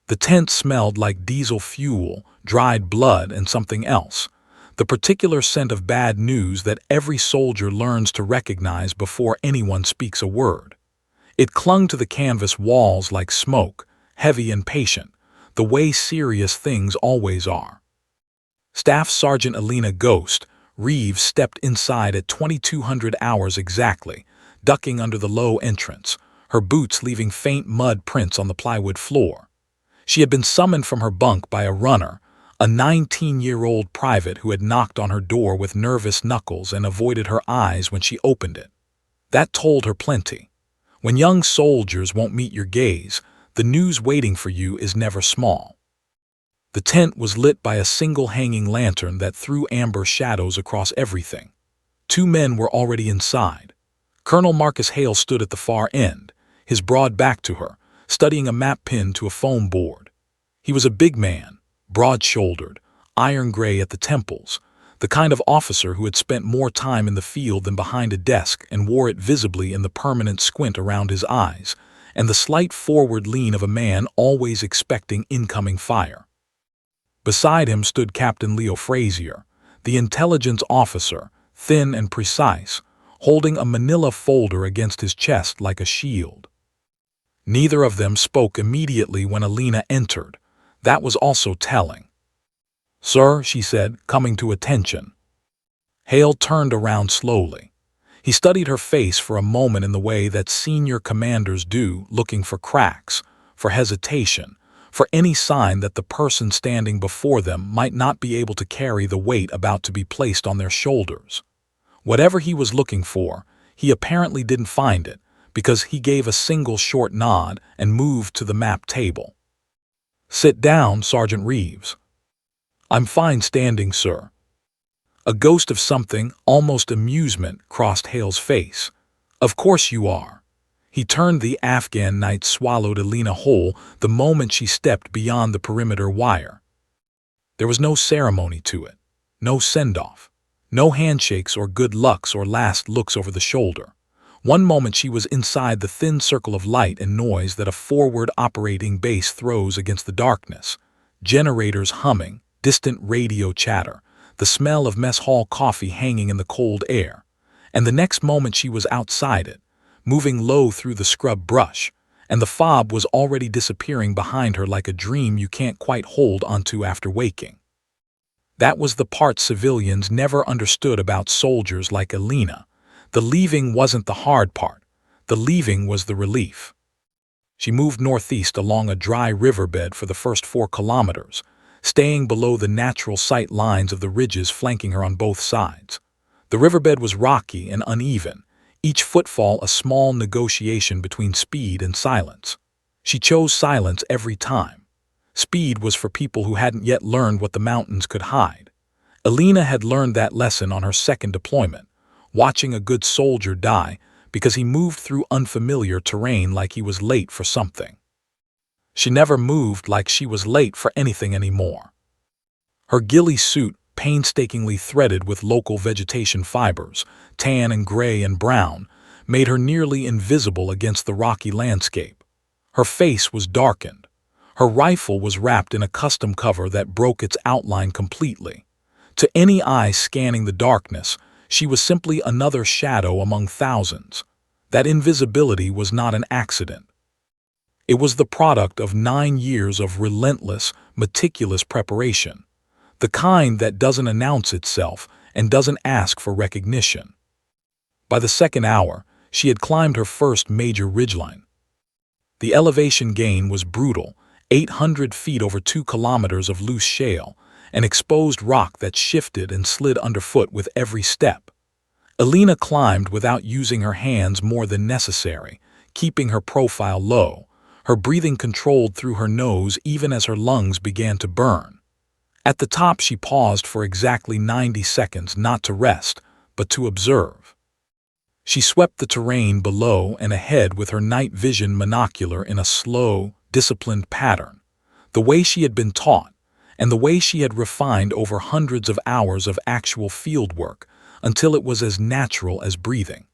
The tent smelled like diesel fuel, dried blood, and something else. The particular scent of bad news that every soldier learns to recognize before anyone speaks a word. It clung to the canvas walls like smoke, heavy and patient, the way serious things always are. Staff Sergeant Alina Ghost Reeves stepped inside at 2200 hours exactly, ducking under the low entrance, her boots leaving faint mud prints on the plywood floor. She had been summoned from her bunk by a runner, a 19-year-old private who had knocked on her door with nervous knuckles and avoided her eyes when she opened it. That told her plenty. When young soldiers won't meet your gaze, the news waiting for you is never small. The tent was lit by a single hanging lantern that threw amber shadows across everything. Two men were already inside. Colonel Marcus Hale stood at the far end, his broad back to her, studying a map pinned to a foam board. He was a big man, broad-shouldered, iron gray at the temples, the kind of officer who had spent more time in the field than behind a desk and wore it visibly in the permanent squint around his eyes, and the slight forward lean of a man always expecting incoming fire. Beside him stood Captain Leo Frazier, the intelligence officer, thin and precise, holding a manila folder against his chest like a shield. Neither of them spoke immediately when Alina entered. That was also telling. "Sir," she said, coming to attention. Hale turned around slowly. He studied her face for a moment in the way that senior commanders do, looking for cracks, for hesitation, for any sign that the person standing before them might not be able to carry the weight about to be placed on their shoulders. Whatever he was looking for, he apparently didn't find it, because he gave a single short nod and moved to the map table. "Sit down, Sergeant Reeves." "I'm fine standing, sir." A ghost of something, almost amusement, crossed Hale's face. "Of course you are." He turned. The Afghan night swallowed Alina whole the moment she stepped beyond the perimeter wire. There was no ceremony to it, no send-off, no handshakes or good lucks or last looks over the shoulder. One moment she was inside the thin circle of light and noise that a forward operating base throws against the darkness, generators humming, distant radio chatter, the smell of mess hall coffee hanging in the cold air, and the next moment she was outside it, moving low through the scrub brush, and the fob was already disappearing behind her like a dream you can't quite hold onto after waking. That was the part civilians never understood about soldiers like Alina. The leaving wasn't the hard part. The leaving was the relief. She moved northeast along a dry riverbed for the first 4 kilometers, staying below the natural sight lines of the ridges flanking her on both sides. The riverbed was rocky and uneven, each footfall a small negotiation between speed and silence. She chose silence every time. Speed was for people who hadn't yet learned what the mountains could hide. Alina had learned that lesson on her second deployment, watching a good soldier die because he moved through unfamiliar terrain like he was late for something. She never moved like she was late for anything anymore. Her ghillie suit, painstakingly threaded with local vegetation fibers, tan and gray and brown, made her nearly invisible against the rocky landscape. Her face was darkened. Her rifle was wrapped in a custom cover that broke its outline completely. To any eye scanning the darkness, she was simply another shadow among thousands. That invisibility was not an accident. It was the product of 9 years of relentless, meticulous preparation, the kind that doesn't announce itself and doesn't ask for recognition. By the second hour, she had climbed her first major ridgeline. The elevation gain was brutal, 800 feet over 2 kilometers of loose shale, an exposed rock that shifted and slid underfoot with every step. Alina climbed without using her hands more than necessary, keeping her profile low, her breathing controlled through her nose even as her lungs began to burn. At the top she paused for exactly 90 seconds, not to rest, but to observe. She swept the terrain below and ahead with her night vision monocular in a slow, disciplined pattern, the way she had been taught, and the way she had refined over hundreds of hours of actual field work until it was as natural as breathing.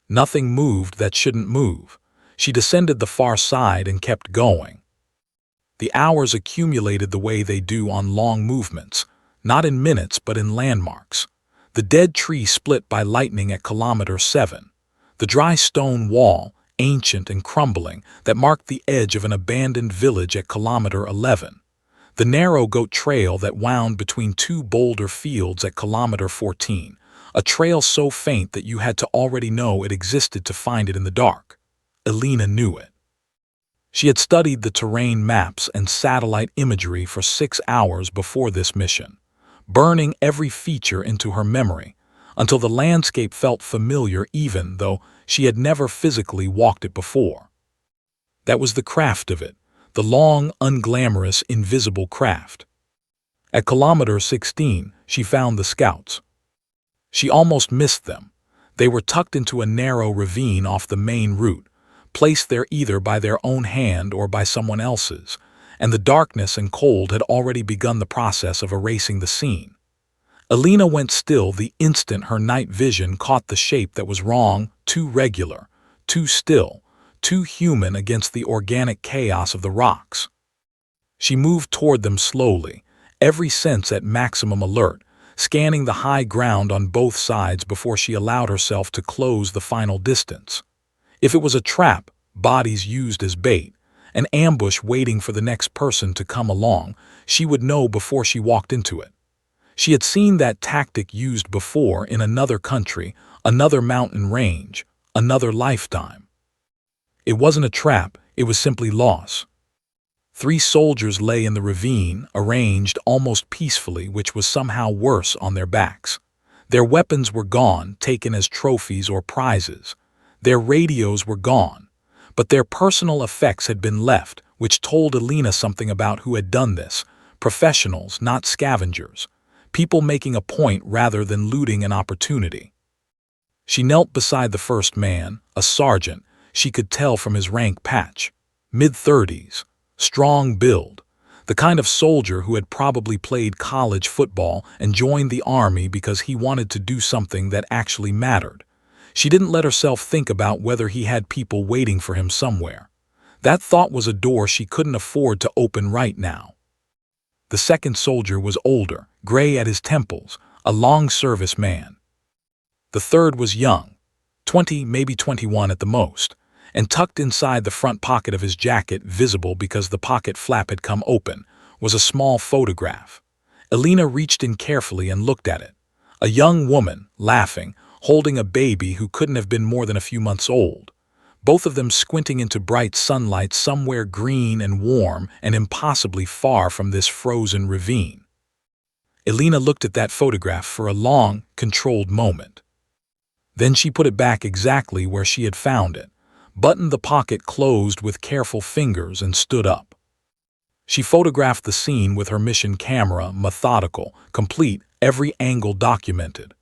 Nothing moved that shouldn't move. She descended the far side and kept going. The hours accumulated the way they do on long movements, not in minutes but in landmarks. The dead tree split by lightning at kilometer 7. The dry stone wall, ancient and crumbling, that marked the edge of an abandoned village at kilometer 11. The narrow goat trail that wound between two boulder fields at kilometer 14, a trail so faint that you had to already know it existed to find it in the dark. Elena knew it. She had studied the terrain maps and satellite imagery for 6 hours before this mission, burning every feature into her memory, until the landscape felt familiar even though she had never physically walked it before. That was the craft of it, the long, unglamorous, invisible craft. At kilometer 16, she found the scouts. She almost missed them. They were tucked into a narrow ravine off the main route, placed there either by their own hand or by someone else's, and the darkness and cold had already begun the process of erasing the scene. Elena went still the instant her night vision caught the shape that was wrong, too regular, too still, too human against the organic chaos of the rocks. She moved toward them slowly, every sense at maximum alert, scanning the high ground on both sides before she allowed herself to close the final distance. If it was a trap, bodies used as bait, an ambush waiting for the next person to come along, she would know before she walked into it. She had seen that tactic used before in another country, another mountain range, another lifetime. It wasn't a trap, it was simply loss. 3 soldiers lay in the ravine, arranged almost peacefully, which was somehow worse on their backs. Their weapons were gone, taken as trophies or prizes. Their radios were gone, but their personal effects had been left, which told Elena something about who had done this. Professionals, not scavengers. People making a point rather than looting an opportunity. She knelt beside the first man, a sergeant, she could tell from his rank patch. Mid-30s, strong build, the kind of soldier who had probably played college football and joined the army because he wanted to do something that actually mattered. She didn't let herself think about whether he had people waiting for him somewhere. That thought was a door she couldn't afford to open right now. The second soldier was older, gray at his temples, a long-service man. The third was young, 20, maybe 21 at the most, and tucked inside the front pocket of his jacket, visible because the pocket flap had come open, was a small photograph. Elena reached in carefully and looked at it. A young woman, laughing, holding a baby who couldn't have been more than a few months old. Both of them squinting into bright sunlight somewhere green and warm and impossibly far from this frozen ravine. Elena looked at that photograph for a long, controlled moment. Then she put it back exactly where she had found it, buttoned the pocket closed with careful fingers, and stood up. She photographed the scene with her mission camera, methodical, complete, every angle documented.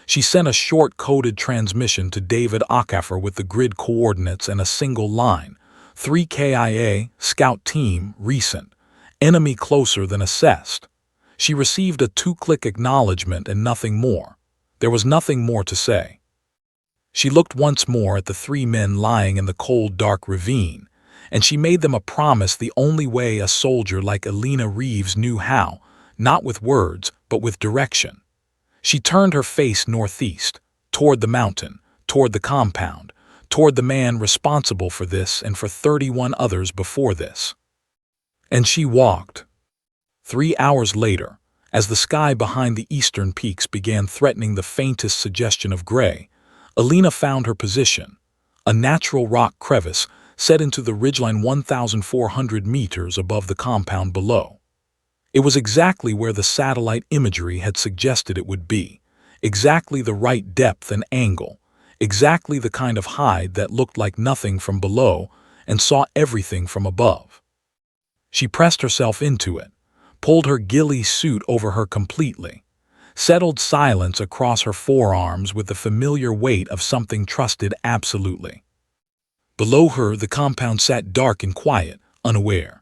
She sent a short coded transmission to David Okafor with the grid coordinates and a single line. 3 KIA, scout team, recent. Enemy closer than assessed. She received a 2-click acknowledgement and nothing more. There was nothing more to say. She looked once more at the 3 men lying in the cold, dark ravine, and she made them a promise the only way a soldier like Elena Reeves knew how, not with words, but with direction. She turned her face northeast, toward the mountain, toward the compound, toward the man responsible for this and for 31 others before this. And she walked. 3 hours later, as the sky behind the eastern peaks began threatening the faintest suggestion of gray, Elena found her position, a natural rock crevice set into the ridgeline 1,400 meters above the compound below. It was exactly where the satellite imagery had suggested it would be, exactly the right depth and angle, exactly the kind of hide that looked like nothing from below and saw everything from above. She pressed herself into it, pulled her ghillie suit over her completely, settled silence across her forearms with the familiar weight of something trusted absolutely. Below her, the compound sat dark and quiet, unaware.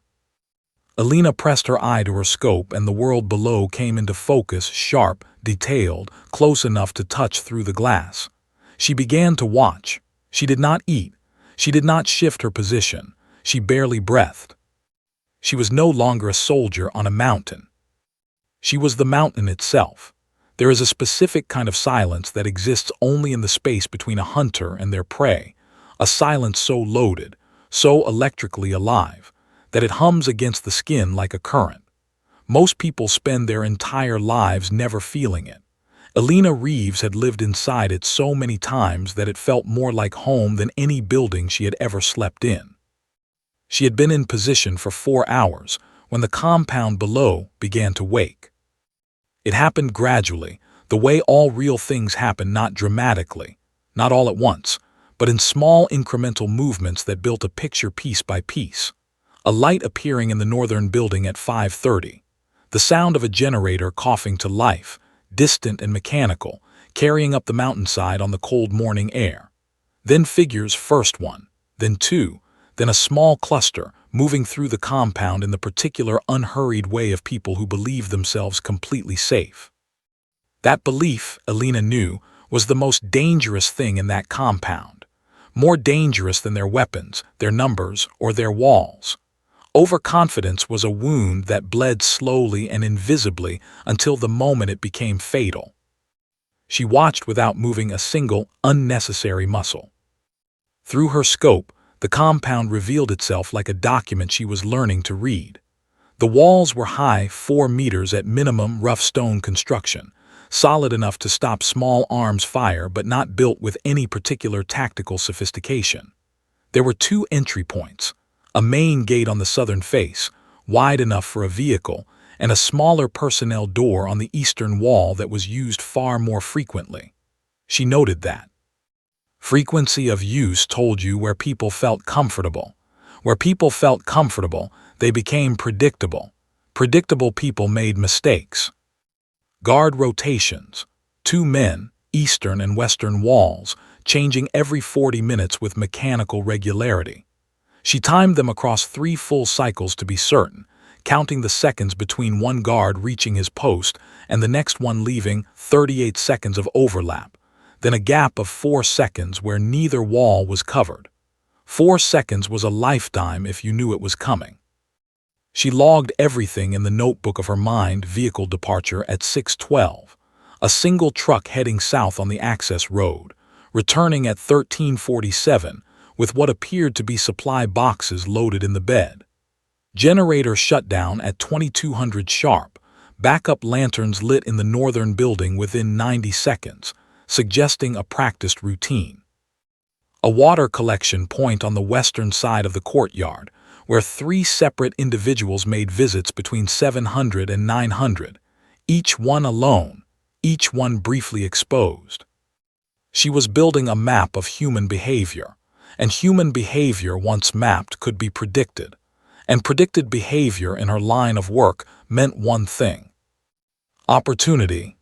Elena pressed her eye to her scope, and the world below came into focus, sharp, detailed, close enough to touch through the glass. She began to watch. She did not eat. She did not shift her position. She barely breathed. She was no longer a soldier on a mountain. She was the mountain itself. There is a specific kind of silence that exists only in the space between a hunter and their prey, a silence so loaded, so electrically alive, that it hums against the skin like a current. Most people spend their entire lives never feeling it. Elena Reeves had lived inside it so many times that it felt more like home than any building she had ever slept in. She had been in position for 4 hours when the compound below began to wake. It happened gradually, the way all real things happen, not dramatically, not all at once, but in small incremental movements that built a picture piece by piece. A light appearing in the northern building at 5:30. The sound of a generator coughing to life, distant and mechanical, carrying up the mountainside on the cold morning air. Then figures, first one, then two, then a small cluster, moving through the compound in the particular unhurried way of people who believe themselves completely safe. That belief, Elena knew, was the most dangerous thing in that compound. More dangerous than their weapons, their numbers, or their walls. Overconfidence was a wound that bled slowly and invisibly until the moment it became fatal. She watched without moving a single, unnecessary muscle. Through her scope, the compound revealed itself like a document she was learning to read. The walls were high, 4 meters at minimum, rough stone construction, solid enough to stop small arms fire but not built with any particular tactical sophistication. There were 2 entry points, a main gate on the southern face, wide enough for a vehicle, and a smaller personnel door on the eastern wall that was used far more frequently. She noted that. Frequency of use told you where people felt comfortable. Where people felt comfortable, they became predictable. Predictable people made mistakes. Guard rotations. 2 men, eastern and western walls, changing every 40 minutes with mechanical regularity. She timed them across 3 full cycles to be certain, counting the seconds between one guard reaching his post and the next one leaving, 38 seconds of overlap, then a gap of 4 seconds where neither wall was covered. 4 seconds was a lifetime if you knew it was coming. She logged everything in the notebook of her mind. Vehicle departure at 6:12. A single truck heading south on the access road, returning at 13:47 with what appeared to be supply boxes loaded in the bed. Generator shutdown at 2200 sharp, backup lanterns lit in the northern building within 90 seconds, suggesting a practiced routine. A water collection point on the western side of the courtyard, where 3 separate individuals made visits between 700 and 900, each one alone, each one briefly exposed. She was building a map of human behavior, and human behavior once mapped could be predicted, and predicted behavior in her line of work meant one thing: opportunity.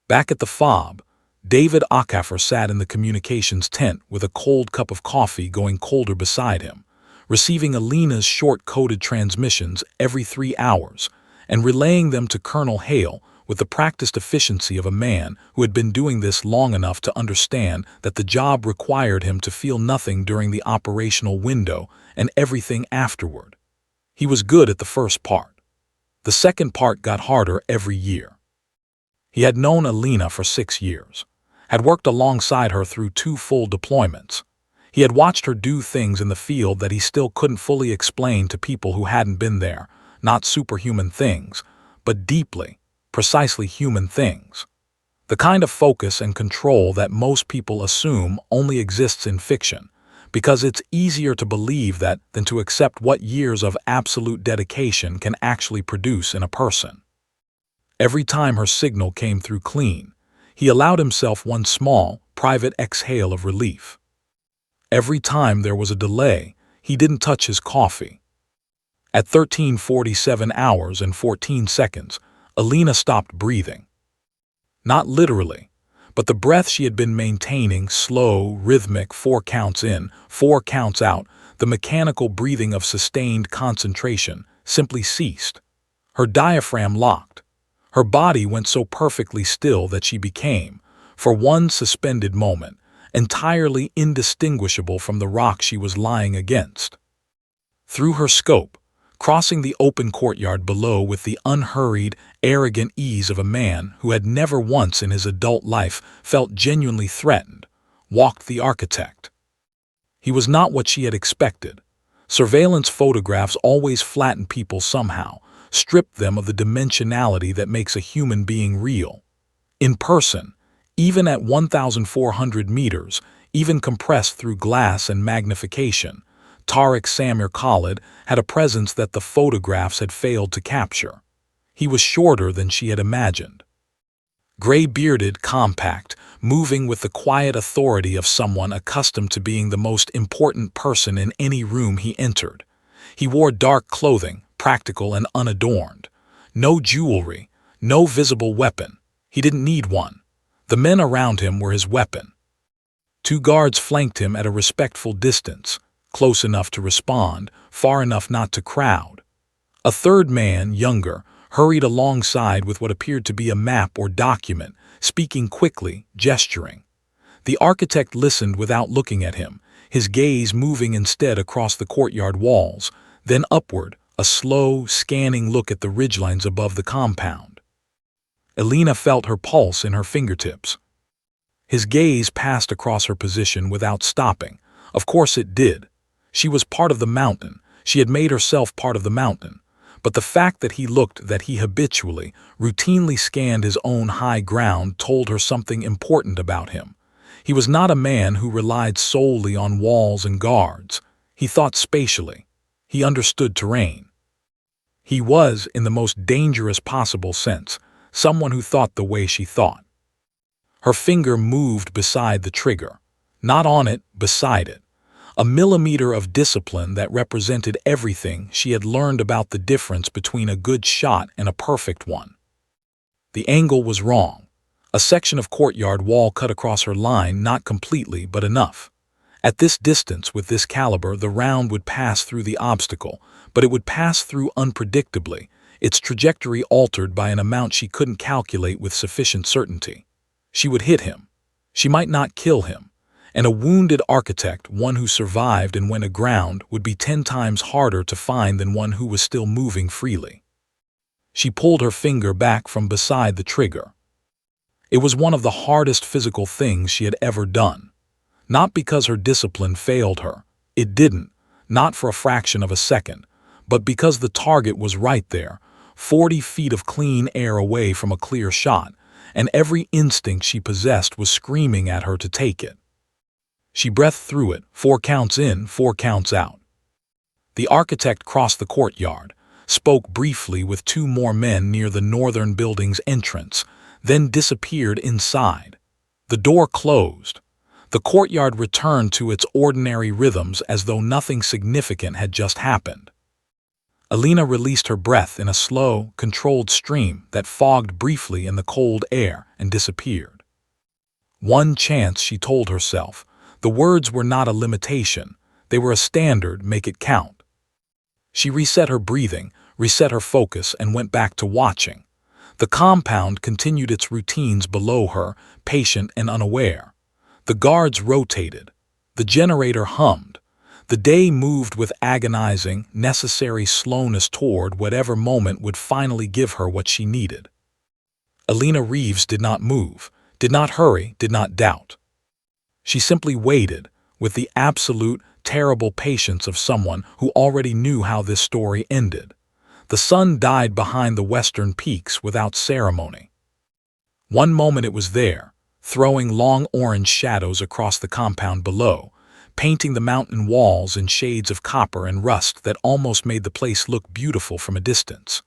Back at the FOB, David Okafor sat in the communications tent with a cold cup of coffee going colder beside him, receiving Elena's short-coded transmissions every 3 hours and relaying them to Colonel Hale with the practiced efficiency of a man who had been doing this long enough to understand that the job required him to feel nothing during the operational window and everything afterward. He was good at the first part. The second part got harder every year. He had known Elena for 6 years, had worked alongside her through 2 full deployments. He had watched her do things in the field that he still couldn't fully explain to people who hadn't been there, not superhuman things, but deeply, precisely human things. The kind of focus and control that most people assume only exists in fiction, because it's easier to believe that than to accept what years of absolute dedication can actually produce in a person. Every time her signal came through clean, he allowed himself one small, private exhale of relief. Every time there was a delay, he didn't touch his coffee. At 13:47 hours and 14 seconds, Elena stopped breathing. Not literally, but the breath she had been maintaining, slow, rhythmic, 4 counts in, 4 counts out, the mechanical breathing of sustained concentration, simply ceased. Her diaphragm locked. Her body went so perfectly still that she became, for one suspended moment, entirely indistinguishable from the rock she was lying against. Through her scope, crossing the open courtyard below with the unhurried, arrogant ease of a man who had never once in his adult life felt genuinely threatened, walked the architect. He was not what she had expected. Surveillance photographs always flatten people somehow, strip them of the dimensionality that makes a human being real. In person, even at 1,400 meters, even compressed through glass and magnification, Tariq Samir Khalid had a presence that the photographs had failed to capture. He was shorter than she had imagined. Gray-bearded, compact, moving with the quiet authority of someone accustomed to being the most important person in any room he entered. He wore dark clothing, practical and unadorned. No jewelry, no visible weapon. He didn't need one. The men around him were his weapon. Two guards flanked him at a respectful distance, close enough to respond, far enough not to crowd. A third man, younger, hurried alongside with what appeared to be a map or document, speaking quickly, gesturing. The architect listened without looking at him, his gaze moving instead across the courtyard walls, then upward, a slow, scanning look at the ridgelines above the compound. Elena felt her pulse in her fingertips. His gaze passed across her position without stopping. Of course it did. She was part of the mountain. She had made herself part of the mountain. But the fact that he looked, that he habitually, routinely scanned his own high ground told her something important about him. He was not a man who relied solely on walls and guards. He thought spatially. He understood terrain. He was, in the most dangerous possible sense, someone who thought the way she thought. Her finger moved beside the trigger. Not on it, beside it. A millimeter of discipline that represented everything she had learned about the difference between a good shot and a perfect one. The angle was wrong. A section of courtyard wall cut across her line, not completely, but enough. At this distance, with this caliber, the round would pass through the obstacle, but it would pass through unpredictably, its trajectory altered by an amount she couldn't calculate with sufficient certainty. She would hit him. She might not kill him. And a wounded architect, one who survived and went aground, would be 10 times harder to find than one who was still moving freely. She pulled her finger back from beside the trigger. It was one of the hardest physical things she had ever done. Not because her discipline failed her. It didn't, not for a fraction of a second, but because the target was right there, 40 feet of clean air away from a clear shot, and every instinct she possessed was screaming at her to take it. She breathed through it, 4 counts in, 4 counts out. The architect crossed the courtyard, spoke briefly with 2 more men near the northern building's entrance, then disappeared inside. The door closed. The courtyard returned to its ordinary rhythms as though nothing significant had just happened. Elena released her breath in a slow, controlled stream that fogged briefly in the cold air and disappeared. One chance, she told herself. The words were not a limitation. They were a standard, make it count. She reset her breathing, reset her focus, and went back to watching. The compound continued its routines below her, patient and unaware. The guards rotated. The generator hummed. The day moved with agonizing, necessary slowness toward whatever moment would finally give her what she needed. Elena Reeves did not move, did not hurry, did not doubt. She simply waited, with the absolute, terrible patience of someone who already knew how this story ended. The sun died behind the western peaks without ceremony. One moment it was there, throwing long orange shadows across the compound below, painting the mountain walls in shades of copper and rust that almost made the place look beautiful from a distance.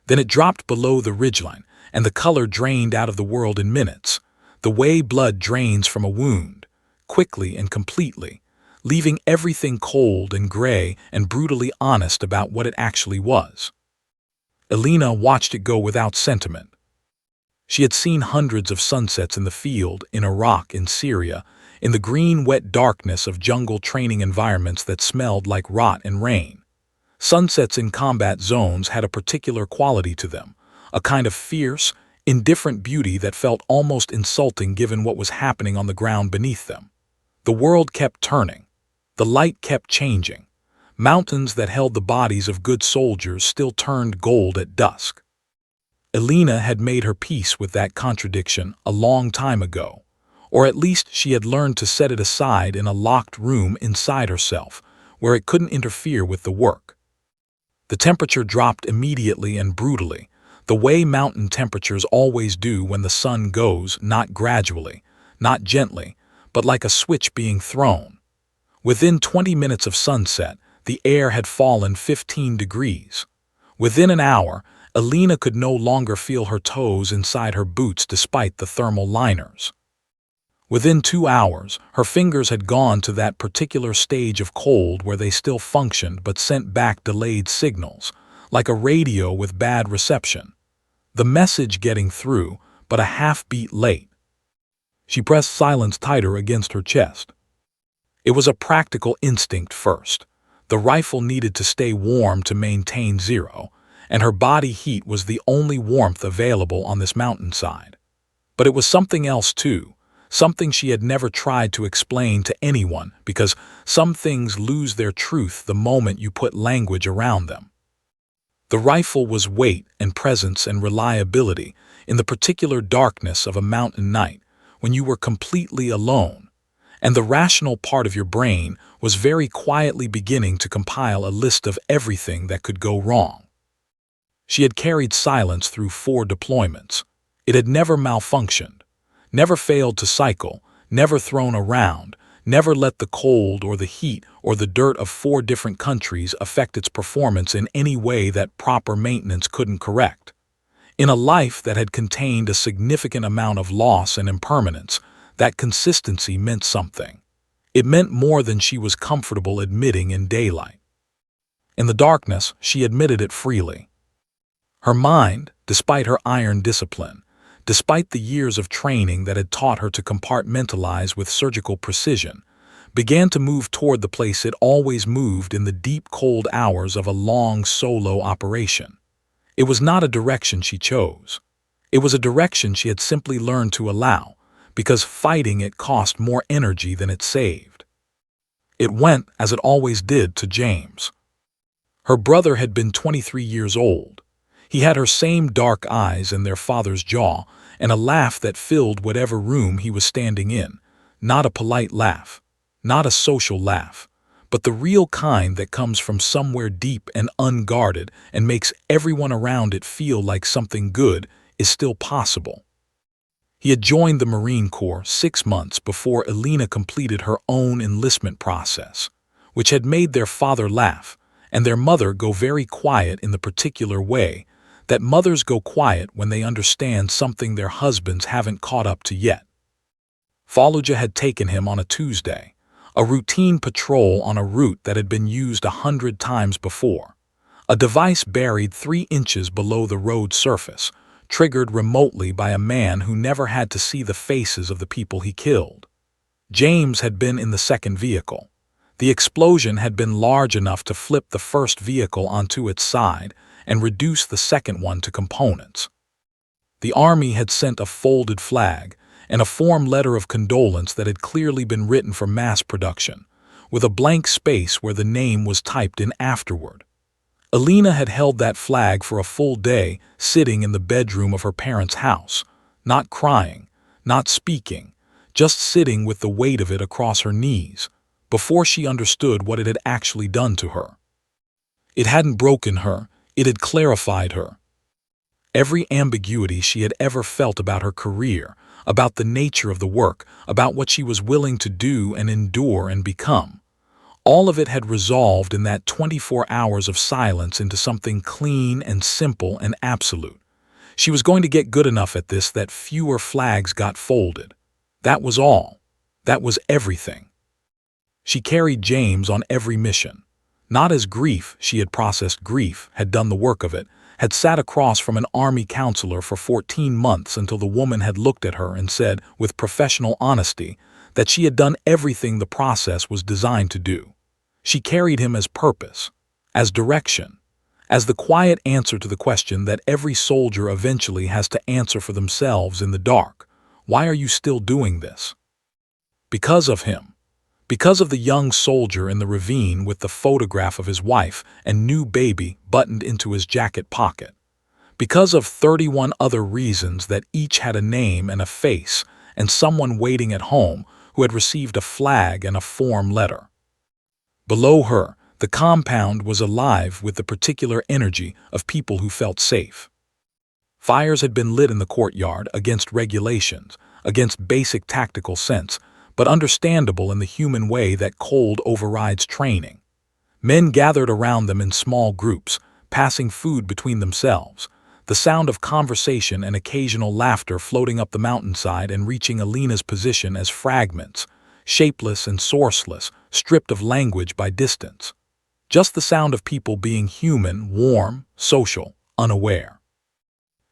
Then it dropped below the ridgeline, and the color drained out of the world in minutes, the way blood drains from a wound. Quickly and completely, leaving everything cold and gray and brutally honest about what it actually was. Elena watched it go without sentiment. She had seen hundreds of sunsets in the field, in Iraq, in Syria, in the green, wet darkness of jungle training environments that smelled like rot and rain. Sunsets in combat zones had a particular quality to them, a kind of fierce, indifferent beauty that felt almost insulting given what was happening on the ground beneath them. The world kept turning. The light kept changing. Mountains that held the bodies of good soldiers still turned gold at dusk. Elena had made her peace with that contradiction a long time ago, or at least she had learned to set it aside in a locked room inside herself, where it couldn't interfere with the work. The temperature dropped immediately and brutally, the way mountain temperatures always do when the sun goes, not gradually, not gently, but like a switch being thrown. Within 20 minutes of sunset, the air had fallen 15 degrees. Within an hour, Elena could no longer feel her toes inside her boots despite the thermal liners. Within 2 hours, her fingers had gone to that particular stage of cold where they still functioned but sent back delayed signals, like a radio with bad reception. The message getting through, but a half-beat late. She pressed silence tighter against her chest. It was a practical instinct first. The rifle needed to stay warm to maintain zero, and her body heat was the only warmth available on this mountainside. But it was something else too, something she had never tried to explain to anyone, because some things lose their truth the moment you put language around them. The rifle was weight and presence and reliability in the particular darkness of a mountain night, when you were completely alone, and the rational part of your brain was very quietly beginning to compile a list of everything that could go wrong. She had carried silence through 4 deployments. It had never malfunctioned, never failed to cycle, never thrown around, never let the cold or the heat or the dirt of 4 different countries affect its performance in any way that proper maintenance couldn't correct. In a life that had contained a significant amount of loss and impermanence, that consistency meant something. It meant more than she was comfortable admitting in daylight. In the darkness, she admitted it freely. Her mind, despite her iron discipline, despite the years of training that had taught her to compartmentalize with surgical precision, began to move toward the place it always moved in the deep cold hours of a long solo operation. It was not a direction she chose. It was a direction she had simply learned to allow, because fighting it cost more energy than it saved. It went, as it always did, to James. Her brother had been 23 years old. He had her same dark eyes and their father's jaw, and a laugh that filled whatever room he was standing in. Not a polite laugh, not a social laugh, but the real kind that comes from somewhere deep and unguarded and makes everyone around it feel like something good is still possible. He had joined the Marine Corps 6 months before Elena completed her own enlistment process, which had made their father laugh and their mother go very quiet in the particular way that mothers go quiet when they understand something their husbands haven't caught up to yet. Fallujah had taken him on a Tuesday, a routine patrol on a route that had been used 100 times before, a device buried 3 inches below the road surface, triggered remotely by a man who never had to see the faces of the people he killed. James had been in the second vehicle. The explosion had been large enough to flip the first vehicle onto its side and reduce the second one to components. The army had sent a folded flag and a form letter of condolence that had clearly been written for mass production, with a blank space where the name was typed in afterward. Elena had held that flag for a full day, sitting in the bedroom of her parents' house, not crying, not speaking, just sitting with the weight of it across her knees, before she understood what it had actually done to her. It hadn't broken her, it had clarified her. Every ambiguity she had ever felt about her career, about the nature of the work, about what she was willing to do and endure and become, all of it had resolved in that 24 hours of silence into something clean and simple and absolute. She was going to get good enough at this that fewer flags got folded. That was all. That was everything. She carried James on every mission. Not as grief, she had processed grief, had done the work of it, had sat across from an army counselor for 14 months until the woman had looked at her and said, with professional honesty, that she had done everything the process was designed to do. She carried him as purpose, as direction, as the quiet answer to the question that every soldier eventually has to answer for themselves in the dark. Why are you still doing this? Because of him. Because of the young soldier in the ravine with the photograph of his wife and new baby buttoned into his jacket pocket. Because of 31 other reasons that each had a name and a face, and someone waiting at home who had received a flag and a form letter. Below her, the compound was alive with the particular energy of people who felt safe. Fires had been lit in the courtyard against regulations, against basic tactical sense, but understandable in the human way that cold overrides training. Men gathered around them in small groups, passing food between themselves, the sound of conversation and occasional laughter floating up the mountainside and reaching Alina's position as fragments, shapeless and sourceless, stripped of language by distance. Just the sound of people being human, warm, social, unaware.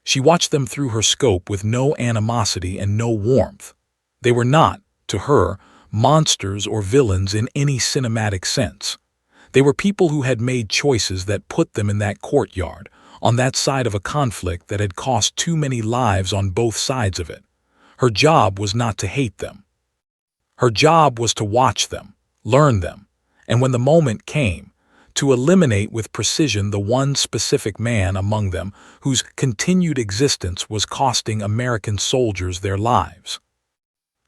She watched them through her scope with no animosity and no warmth. They were not, to her, monsters or villains in any cinematic sense. They were people who had made choices that put them in that courtyard, on that side of a conflict that had cost too many lives on both sides of it. Her job was not to hate them. Her job was to watch them, learn them, and when the moment came, to eliminate with precision the one specific man among them whose continued existence was costing American soldiers their lives.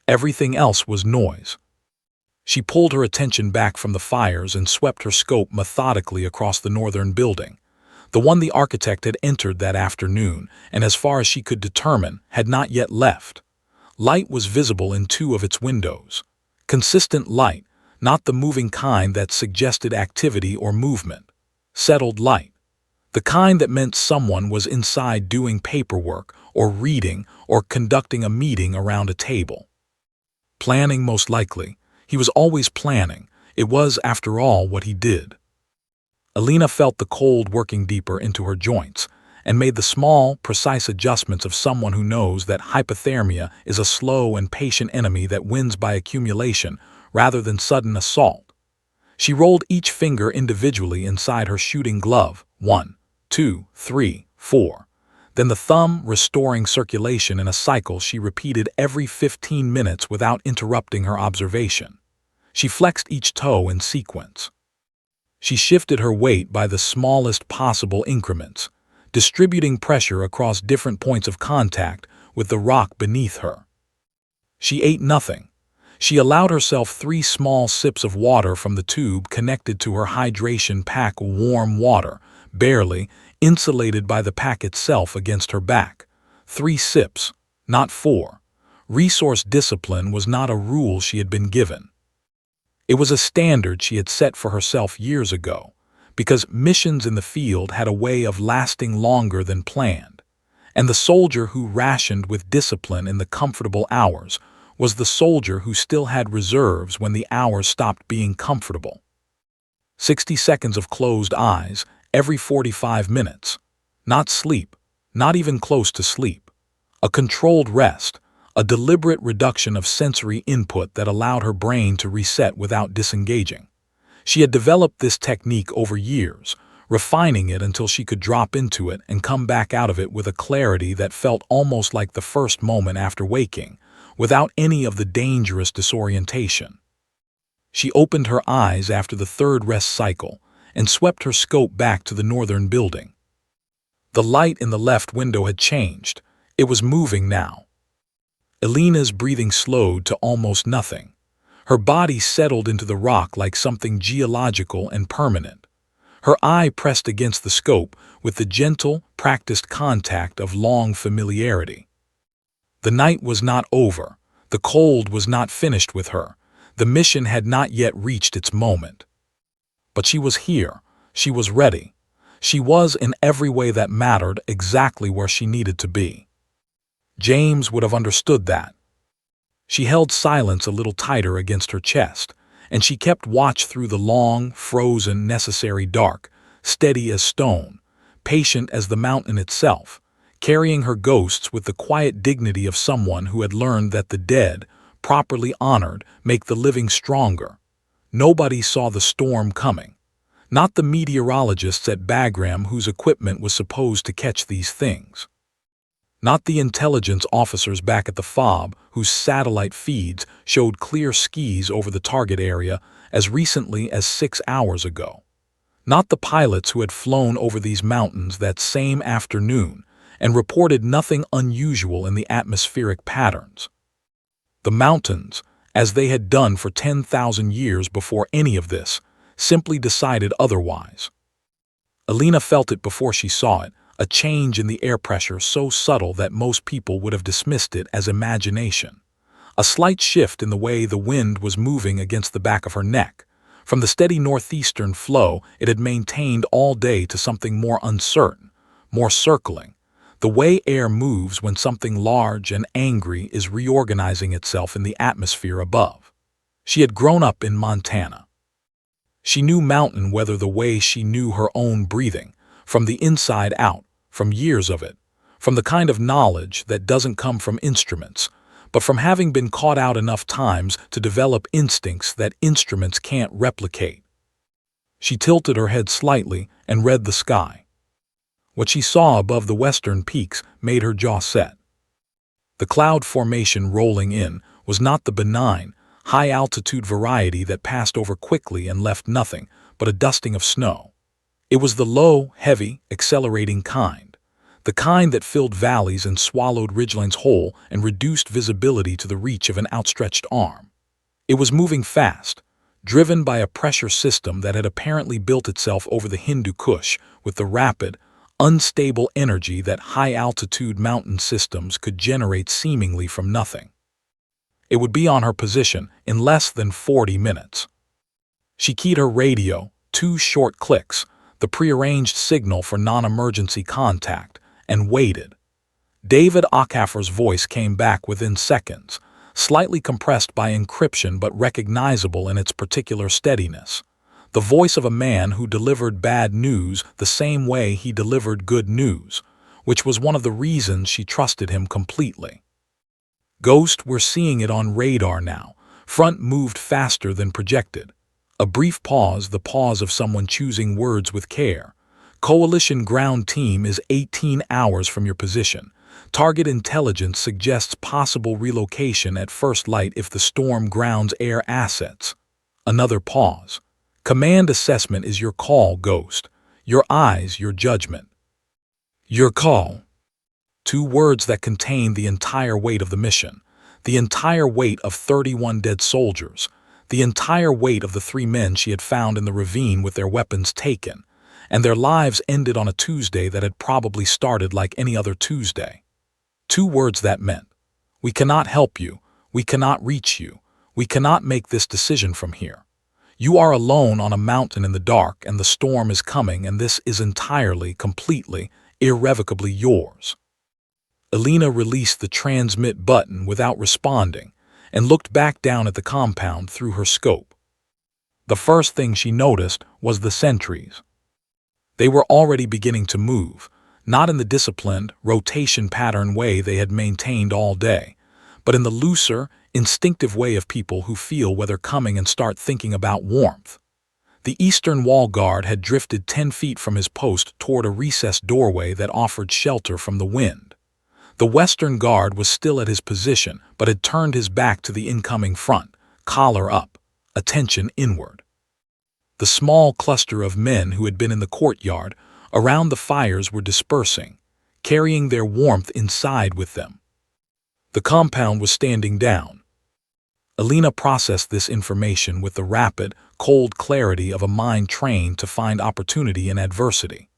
Everything else was noise. She pulled her attention back from the fires and swept her scope methodically across the northern building, the one the architect had entered that afternoon and, as far as she could determine, had not yet left. Light was visible in 2 of its windows. Consistent light, not the moving kind that suggested activity or movement. Settled light. The kind that meant someone was inside doing paperwork or reading or conducting a meeting around a table. Planning, most likely. He was always planning. It was, after all, what he did. Alina felt the cold working deeper into her joints and made the small, precise adjustments of someone who knows that hypothermia is a slow and patient enemy that wins by accumulation rather than sudden assault. She rolled each finger individually inside her shooting glove, 1, 2, 3, 4. Then the thumb restoring circulation in a cycle she repeated every 15 minutes without interrupting her observation. She flexed each toe in sequence. She shifted her weight by the smallest possible increments, distributing pressure across different points of contact with the rock beneath her. She ate nothing. She allowed herself 3 small sips of water from the tube connected to her hydration pack, warm water, barely, insulated by the pack itself against her back. 3 sips, not 4. Resource discipline was not a rule she had been given. It was a standard she had set for herself years ago, because missions in the field had a way of lasting longer than planned, and the soldier who rationed with discipline in the comfortable hours was the soldier who still had reserves when the hours stopped being comfortable. 60 seconds of closed eyes every 45 minutes. Not sleep, not even close to sleep. A controlled rest, a deliberate reduction of sensory input that allowed her brain to reset without disengaging. She had developed this technique over years, refining it until she could drop into it and come back out of it with a clarity that felt almost like the first moment after waking, without any of the dangerous disorientation. She opened her eyes after the 3rd rest cycle and swept her scope back to the northern building. The light in the left window had changed. It was moving now. Alina's breathing slowed to almost nothing. Her body settled into the rock like something geological and permanent. Her eye pressed against the scope with the gentle, practiced contact of long familiarity. The night was not over. The cold was not finished with her. The mission had not yet reached its moment. But she was here. She was ready. She was, in every way that mattered, exactly where she needed to be. James would have understood that. She held silence a little tighter against her chest, and she kept watch through the long, frozen, necessary dark, steady as stone, patient as the mountain itself, carrying her ghosts with the quiet dignity of someone who had learned that the dead, properly honored, make the living stronger. Nobody saw the storm coming. Not the meteorologists at Bagram whose equipment was supposed to catch these things. Not the intelligence officers back at the FOB whose satellite feeds showed clear skis over the target area as recently as 6 hours ago. Not the pilots who had flown over these mountains that same afternoon and reported nothing unusual in the atmospheric patterns. The mountains, as they had done for 10,000 years before any of this, simply decided otherwise. Alina felt it before she saw it, a change in the air pressure so subtle that most people would have dismissed it as imagination. A slight shift in the way the wind was moving against the back of her neck. From the steady northeastern flow it had maintained all day to something more uncertain, more circling, the way air moves when something large and angry is reorganizing itself in the atmosphere above. She had grown up in Montana. She knew mountain weather the way she knew her own breathing, from the inside out, from years of it, from the kind of knowledge that doesn't come from instruments, but from having been caught out enough times to develop instincts that instruments can't replicate. She tilted her head slightly and read the sky. What she saw above the western peaks made her jaw set. The cloud formation rolling in was not the benign, high-altitude variety that passed over quickly and left nothing but a dusting of snow. It was the low, heavy, accelerating kind, the kind that filled valleys and swallowed ridgelines whole and reduced visibility to the reach of an outstretched arm. It was moving fast, driven by a pressure system that had apparently built itself over the Hindu Kush with the rapid, unstable energy that high-altitude mountain systems could generate seemingly from nothing. It would be on her position in less than 40 minutes. She keyed her radio, 2 short clicks, the prearranged signal for non-emergency contact, and waited. David Ockhaffer's voice came back within seconds, slightly compressed by encryption but recognizable in its particular steadiness. The voice of a man who delivered bad news the same way he delivered good news, which was one of the reasons she trusted him completely. Ghost, we're seeing it on radar now. Front moved faster than projected. A brief pause, the pause of someone choosing words with care. Coalition ground team is 18 hours from your position. Target intelligence suggests possible relocation at first light if the storm grounds air assets. Another pause. Command assessment is your call, Ghost. Your eyes, your judgment. Your call. 2 words that contain the entire weight of the mission. The entire weight of 31 dead soldiers. The entire weight of the 3 men she had found in the ravine with their weapons taken. And their lives ended on a Tuesday that had probably started like any other Tuesday. 2 words that meant, we cannot help you, we cannot reach you, we cannot make this decision from here. You are alone on a mountain in the dark and the storm is coming and this is entirely, completely, irrevocably yours. Alina released the transmit button without responding and looked back down at the compound through her scope. The first thing she noticed was the sentries. They were already beginning to move, not in the disciplined, rotation pattern way they had maintained all day, but in the looser, instinctive way of people who feel weather coming and start thinking about warmth. The eastern wall guard had drifted 10 feet from his post toward a recessed doorway that offered shelter from the wind. The western guard was still at his position, but had turned his back to the incoming front, collar up, attention inward. The small cluster of men who had been in the courtyard around the fires were dispersing, carrying their warmth inside with them. The compound was standing down. Alina processed this information with the rapid, cold clarity of a mind trained to find opportunity in adversity.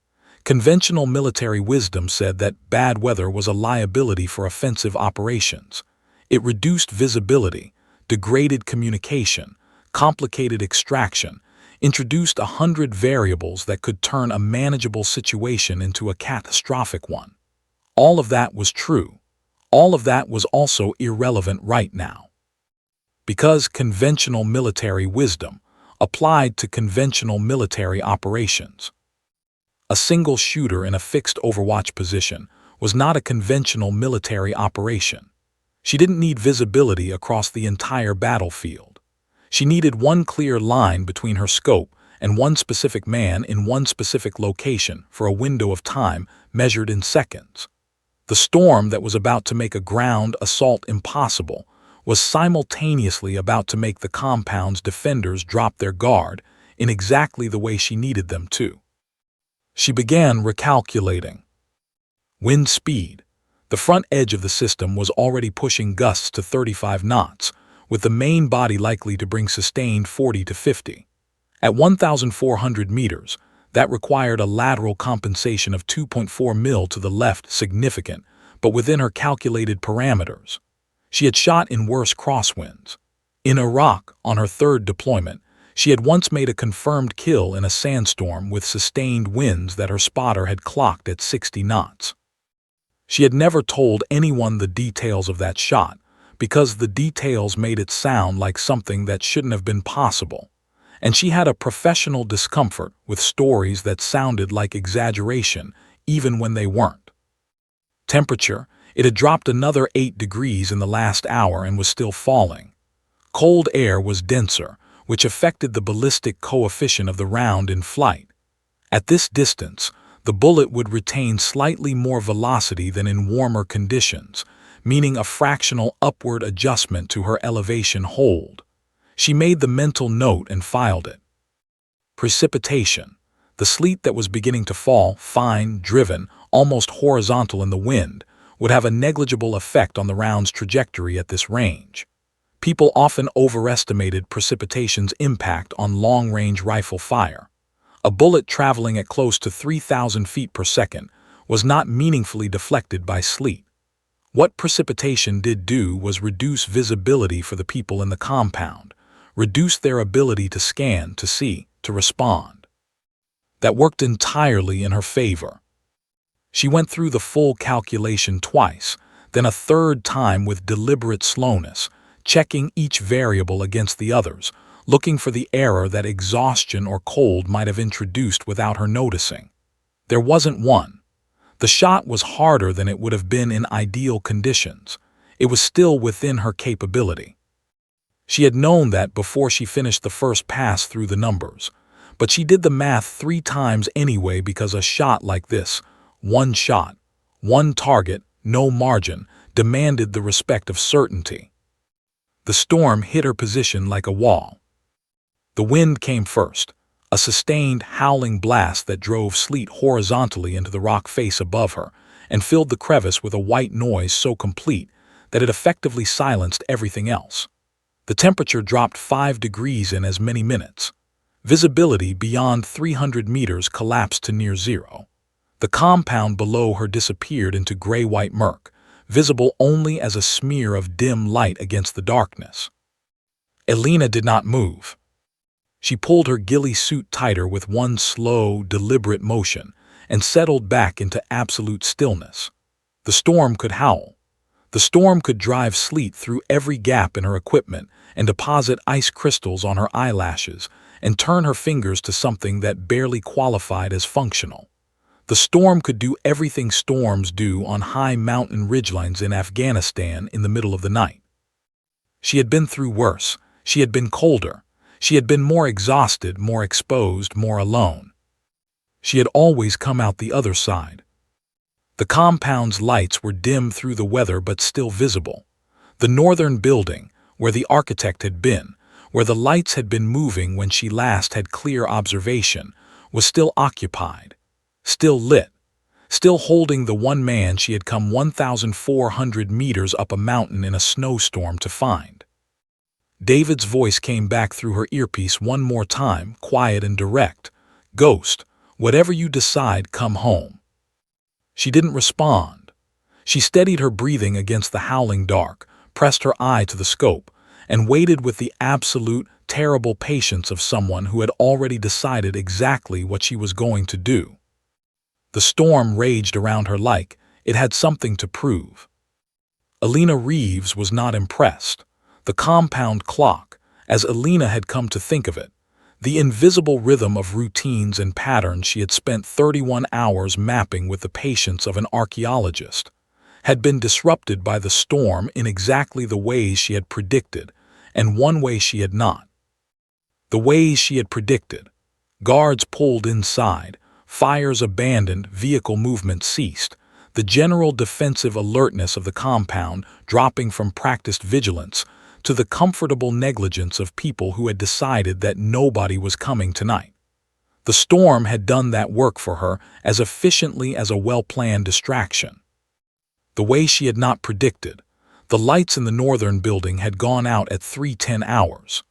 Conventional military wisdom said that bad weather was a liability for offensive operations. It reduced visibility, degraded communication, complicated extraction, introduced 100 variables that could turn a manageable situation into a catastrophic one. All of that was true. All of that was also irrelevant right now. Because conventional military wisdom applied to conventional military operations. A single shooter in a fixed overwatch position was not a conventional military operation. She didn't need visibility across the entire battlefield. She needed one clear line between her scope and one specific man in one specific location for a window of time measured in seconds. The storm that was about to make a ground assault impossible was simultaneously about to make the compound's defenders drop their guard in exactly the way she needed them to. She began recalculating. Wind speed. The front edge of the system was already pushing gusts to 35 knots, with the main body likely to bring sustained 40 to 50. At 1,400 meters, that required a lateral compensation of 2.4 mil to the left, significant, but within her calculated parameters. She had shot in worse crosswinds. In Iraq, on her third deployment, she had once made a confirmed kill in a sandstorm with sustained winds that her spotter had clocked at 60 knots. She had never told anyone the details of that shot, because the details made it sound like something that shouldn't have been possible, and she had a professional discomfort with stories that sounded like exaggeration even when they weren't. Temperature. It had dropped another 8 degrees in the last hour and was still falling. Cold air was denser, which affected the ballistic coefficient of the round in flight. At this distance, the bullet would retain slightly more velocity than in warmer conditions, meaning a fractional upward adjustment to her elevation hold. She made the mental note and filed it. Precipitation. The sleet that was beginning to fall, fine, driven, almost horizontal in the wind, would have a negligible effect on the round's trajectory at this range. People often overestimated precipitation's impact on long-range rifle fire. A bullet traveling at close to 3,000 feet per second was not meaningfully deflected by sleet. What precipitation did do was reduce visibility for the people in the compound, reduce their ability to scan, to see, to respond. That worked entirely in her favor. She went through the full calculation twice, then a third time with deliberate slowness, checking each variable against the others, looking for the error that exhaustion or cold might have introduced without her noticing. There wasn't one. The shot was harder than it would have been in ideal conditions. It was still within her capability. She had known that before she finished the first pass through the numbers, but she did the math 3 times anyway because a shot like this, one shot, one target, no margin, demanded the respect of certainty. The storm hit her position like a wall. The wind came first, a sustained, howling blast that drove sleet horizontally into the rock face above her and filled the crevice with a white noise so complete that it effectively silenced everything else. The temperature dropped 5 degrees in as many minutes. Visibility beyond 300 meters collapsed to near zero. The compound below her disappeared into gray-white murk, visible only as a smear of dim light against the darkness. Elena did not move. She pulled her ghillie suit tighter with one slow, deliberate motion and settled back into absolute stillness. The storm could howl. The storm could drive sleet through every gap in her equipment and deposit ice crystals on her eyelashes and turn her fingers to something that barely qualified as functional. The storm could do everything storms do on high mountain ridgelines in Afghanistan in the middle of the night. She had been through worse. She had been colder. She had been more exhausted, more exposed, more alone. She had always come out the other side. The compound's lights were dim through the weather but still visible. The northern building, where the architect had been, where the lights had been moving when she last had clear observation, was still occupied. Still lit, still holding the one man she had come 1,400 meters up a mountain in a snowstorm to find. David's voice came back through her earpiece one more time, quiet and direct. "Ghost, whatever you decide, come home." She didn't respond. She steadied her breathing against the howling dark, pressed her eye to the scope, and waited with the absolute, terrible patience of someone who had already decided exactly what she was going to do. The storm raged around her like it had something to prove. Elena Reeves was not impressed. The compound clock, as Elena had come to think of it, the invisible rhythm of routines and patterns she had spent 31 hours mapping with the patience of an archaeologist, had been disrupted by the storm in exactly the ways she had predicted, and one way she had not. The ways she had predicted. Guards pulled inside, fires abandoned, vehicle movement ceased. the general defensive alertness of the compound dropping from practiced vigilance to the comfortable negligence of people who had decided that nobody was coming tonight. The storm had done that work for her as efficiently as a well-planned distraction. The way she had not predicted, the lights in the northern building had gone out at 3:10 hours.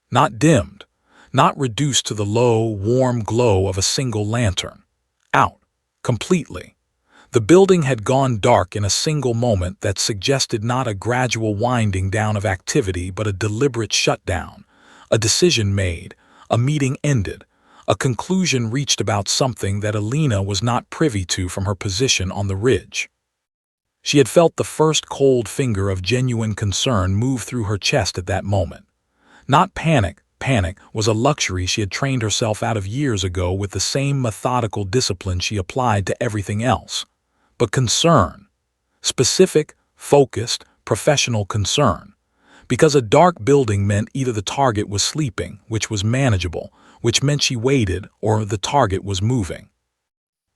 Not dimmed, not reduced to the low, warm glow of a single lantern. Out, completely. The building had gone dark in a single moment that suggested not a gradual winding down of activity but a deliberate shutdown, a decision made, a meeting ended, a conclusion reached about something that Alina was not privy to from her position on the ridge. She had felt the first cold finger of genuine concern move through her chest at that moment. Not panic. Panic was a luxury she had trained herself out of years ago with the same methodical discipline she applied to everything else. But concern. Specific, focused, professional concern. Because a dark building meant either the target was sleeping, which was manageable, which meant she waited, or the target was moving.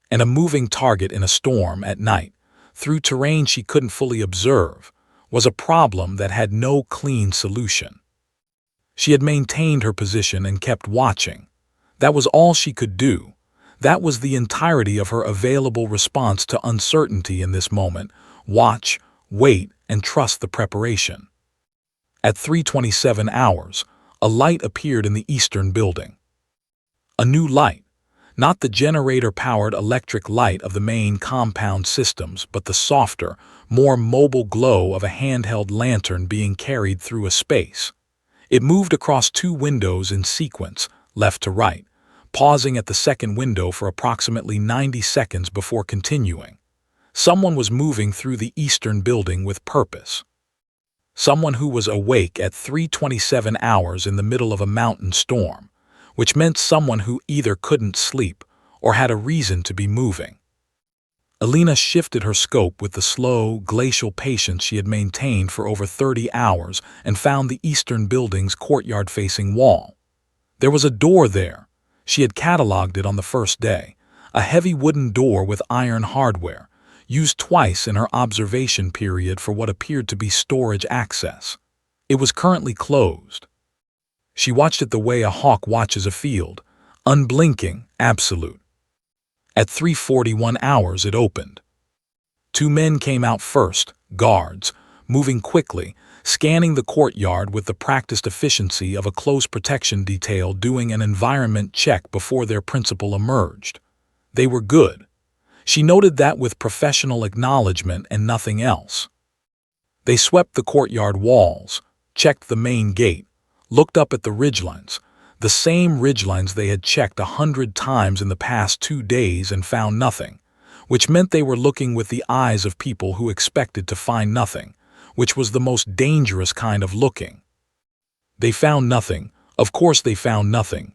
And a moving target in a storm at night, through terrain she couldn't fully observe, was a problem that had no clean solution. She had maintained her position and kept watching. That was all she could do. That was the entirety of her available response to uncertainty in this moment. Watch, wait, and trust the preparation. At 3:27 hours, a light appeared in the eastern building. A new light. Not the generator-powered electric light of the main compound systems, but the softer, more mobile glow of a handheld lantern being carried through a space. It moved across two windows in sequence, left to right, pausing at the second window for approximately 90 seconds before continuing. Someone was moving through the eastern building with purpose. Someone who was awake at 3:27 hours in the middle of a mountain storm, which meant someone who either couldn't sleep or had a reason to be moving. Alina shifted her scope with the slow, glacial patience she had maintained for over 30 hours and found the eastern building's courtyard-facing wall. There was a door there. She had cataloged it on the first day, a heavy wooden door with iron hardware, used twice in her observation period for what appeared to be storage access. It was currently closed. She watched it the way a hawk watches a field, unblinking, absolute. At 3:41 hours it opened. Two men came out first, guards, moving quickly, scanning the courtyard with the practiced efficiency of a close protection detail doing an environment check before their principal emerged. They were good. She noted that with professional acknowledgement and nothing else. They swept the courtyard walls, checked the main gate, looked up at the ridgelines, the same ridgelines they had checked 100 times in the past 2 days and found nothing, which meant they were looking with the eyes of people who expected to find nothing, which was the most dangerous kind of looking. They found nothing. Of course they found nothing.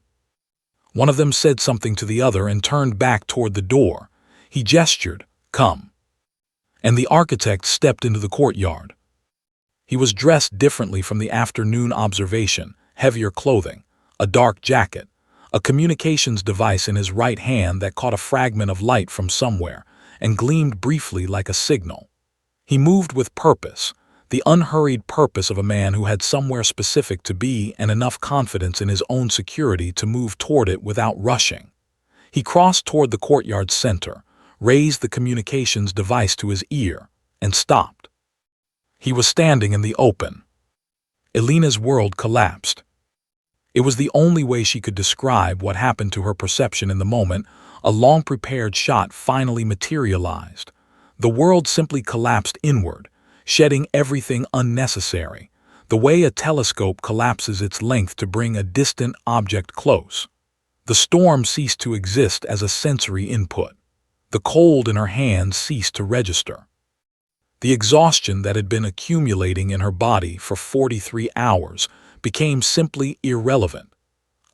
One of them said something to the other and turned back toward the door. He gestured, "Come." And the architect stepped into the courtyard. He was dressed differently from the afternoon observation, heavier clothing, a dark jacket, a communications device in his right hand that caught a fragment of light from somewhere and gleamed briefly like a signal. He moved with purpose, the unhurried purpose of a man who had somewhere specific to be and enough confidence in his own security to move toward it without rushing. He crossed toward the courtyard's center, raised the communications device to his ear, and stopped. He was standing in the open. Alina's world collapsed. It was the only way she could describe what happened to her perception in the moment. A long-prepared shot finally materialized. The world simply collapsed inward, shedding everything unnecessary, the way a telescope collapses its length to bring a distant object close. The storm ceased to exist as a sensory input. The cold in her hands ceased to register. The exhaustion that had been accumulating in her body for 43 hours became simply irrelevant.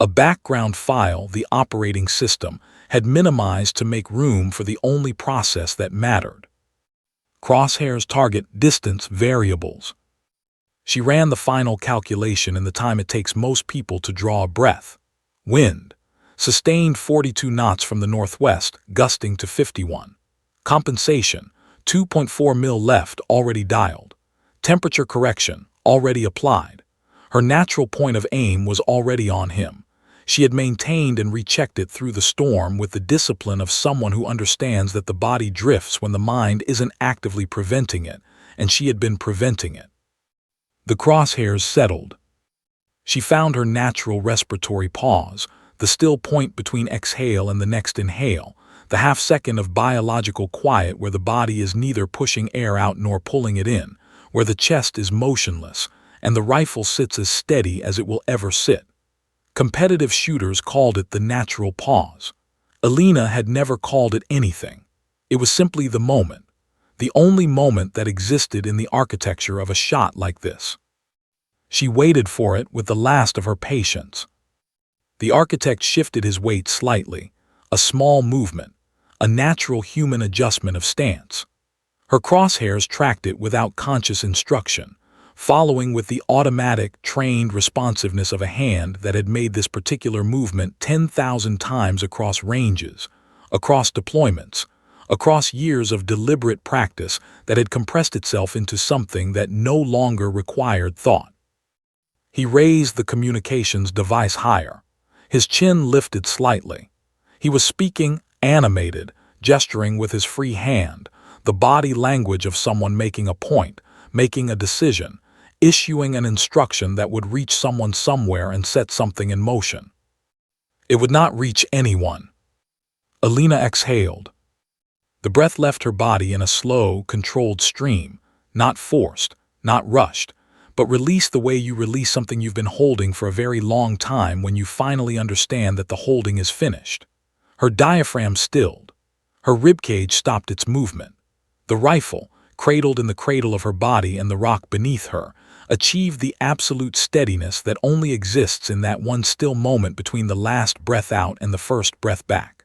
A background file the operating system had minimized to make room for the only process that mattered. Crosshairs, target, distance, variables. She ran the final calculation in the time it takes most people to draw a breath. Wind. Sustained 42 knots from the northwest, gusting to 51. Compensation, 2.4 mil left, already dialed. Temperature correction, already applied. Her natural point of aim was already on him. She had maintained and rechecked it through the storm with the discipline of someone who understands that the body drifts when the mind isn't actively preventing it, and she had been preventing it. The crosshairs settled. She found her natural respiratory pause, the still point between exhale and the next inhale, the half-second of biological quiet where the body is neither pushing air out nor pulling it in, where the chest is motionless, and the rifle sits as steady as it will ever sit. Competitive shooters called it the natural pause. Alina had never called it anything. It was simply the moment, the only moment that existed in the architecture of a shot like this. She waited for it with the last of her patience. The architect shifted his weight slightly, a small movement, a natural human adjustment of stance. Her crosshairs tracked it without conscious instruction, following with the automatic, trained responsiveness of a hand that had made this particular movement 10,000 times across ranges, across deployments, across years of deliberate practice that had compressed itself into something that no longer required thought. He raised the communications device higher. His chin lifted slightly. He was speaking, animated, gesturing with his free hand, the body language of someone making a point, making a decision, issuing an instruction that would reach someone somewhere and set something in motion. It would not reach anyone. Alina exhaled. The breath left her body in a slow, controlled stream, not forced, not rushed, but released the way you release something you've been holding for a very long time when you finally understand that the holding is finished. Her diaphragm stilled. Her ribcage stopped its movement. The rifle, cradled in the cradle of her body and the rock beneath her, achieved the absolute steadiness that only exists in that one still moment between the last breath out and the first breath back.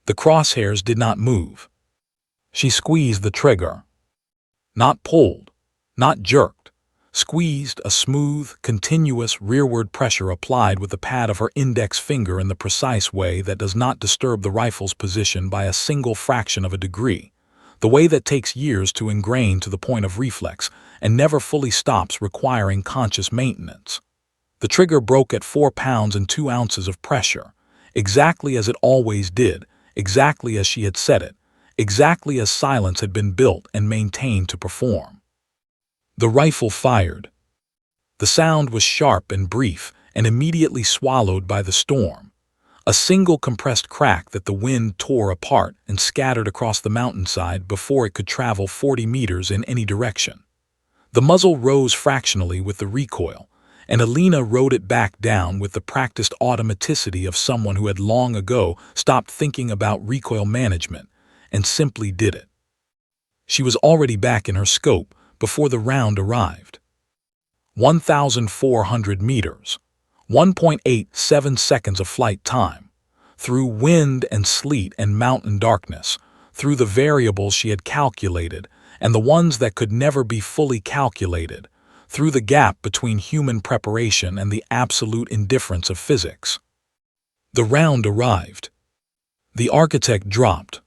The crosshairs did not move. She squeezed the trigger. Not pulled, not jerked. Squeezed, a smooth, continuous rearward pressure applied with the pad of her index finger in the precise way that does not disturb the rifle's position by a single fraction of a degree, the way that takes years to ingrain to the point of reflex and never fully stops requiring conscious maintenance. The trigger broke at 4 pounds and 2 ounces of pressure, exactly as it always did, exactly as she had said it, exactly as silence had been built and maintained to perform. The rifle fired. The sound was sharp and brief and immediately swallowed by the storm, a single compressed crack that the wind tore apart and scattered across the mountainside before it could travel 40 meters in any direction. The muzzle rose fractionally with the recoil, and Alina rode it back down with the practiced automaticity of someone who had long ago stopped thinking about recoil management and simply did it. She was already back in her scope before the round arrived. 1,400 meters, 1.87 seconds of flight time, through wind and sleet and mountain darkness, through the variables she had calculated and the ones that could never be fully calculated, through the gap between human preparation and the absolute indifference of physics. The round arrived. The architect dropped.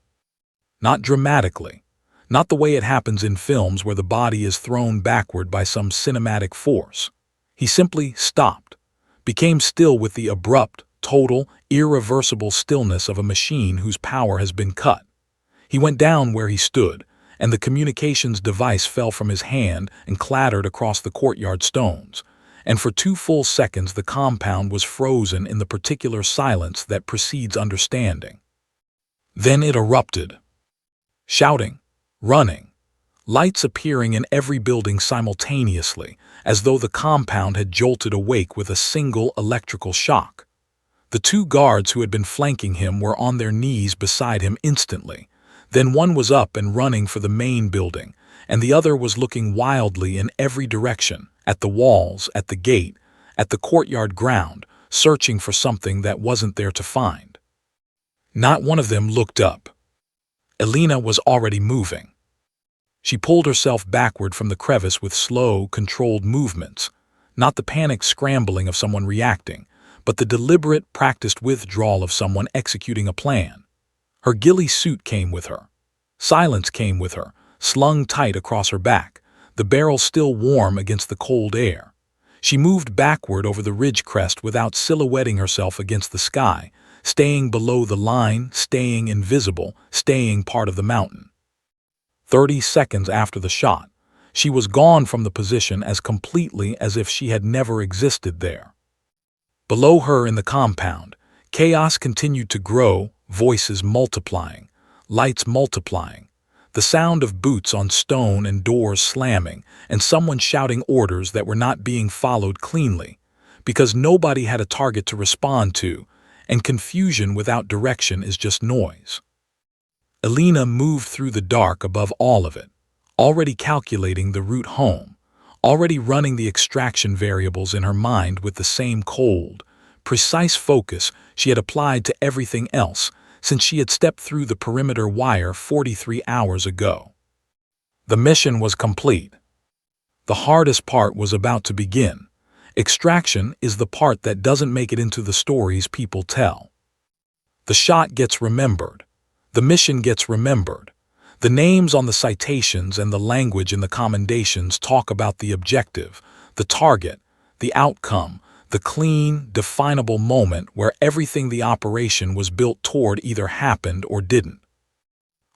Not dramatically, not the way it happens in films where the body is thrown backward by some cinematic force. He simply stopped, became still with the abrupt, total, irreversible stillness of a machine whose power has been cut. He went down where he stood, and the communications device fell from his hand and clattered across the courtyard stones, and for 2 full seconds the compound was frozen in the particular silence that precedes understanding. Then it erupted. Shouting, running, lights appearing in every building simultaneously, as though the compound had jolted awake with a single electrical shock. The 2 guards who had been flanking him were on their knees beside him instantly. Then one was up and running for the main building, and the other was looking wildly in every direction, at the walls, at the gate, at the courtyard ground, searching for something that wasn't there to find. Not one of them looked up. Alina was already moving. She pulled herself backward from the crevice with slow, controlled movements, not the panicked scrambling of someone reacting, but the deliberate, practiced withdrawal of someone executing a plan. Her ghillie suit came with her. Silence came with her, slung tight across her back, the barrel still warm against the cold air. She moved backward over the ridge crest without silhouetting herself against the sky, staying below the line, staying invisible, staying part of the mountain. 30 seconds after the shot, she was gone from the position as completely as if she had never existed there. Below her in the compound, chaos continued to grow, voices multiplying, lights multiplying, the sound of boots on stone and doors slamming, and someone shouting orders that were not being followed cleanly, because nobody had a target to respond to, and confusion without direction is just noise. Elena moved through the dark above all of it, already calculating the route home, already running the extraction variables in her mind with the same cold, precise focus she had applied to everything else since she had stepped through the perimeter wire 43 hours ago. The mission was complete. The hardest part was about to begin. Extraction is the part that doesn't make it into the stories people tell. The shot gets remembered. The mission gets remembered. The names on the citations and the language in the commendations talk about the objective, the target, the outcome, the clean, definable moment where everything the operation was built toward either happened or didn't.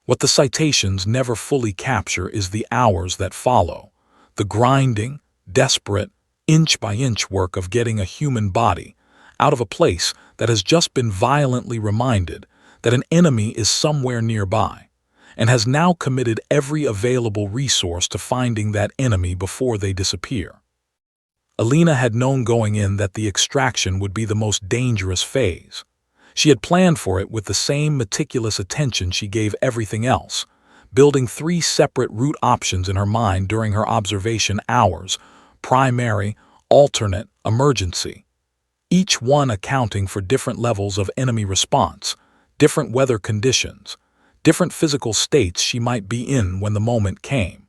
What the citations never fully capture is the hours that follow, the grinding, desperate, inch-by-inch work of getting a human body out of a place that has just been violently reminded that an enemy is somewhere nearby, and has now committed every available resource to finding that enemy before they disappear. Elena had known going in that the extraction would be the most dangerous phase. She had planned for it with the same meticulous attention she gave everything else, building 3 separate route options in her mind during her observation hours: primary, alternate, emergency. Each one accounting for different levels of enemy response, different weather conditions, different physical states she might be in when the moment came.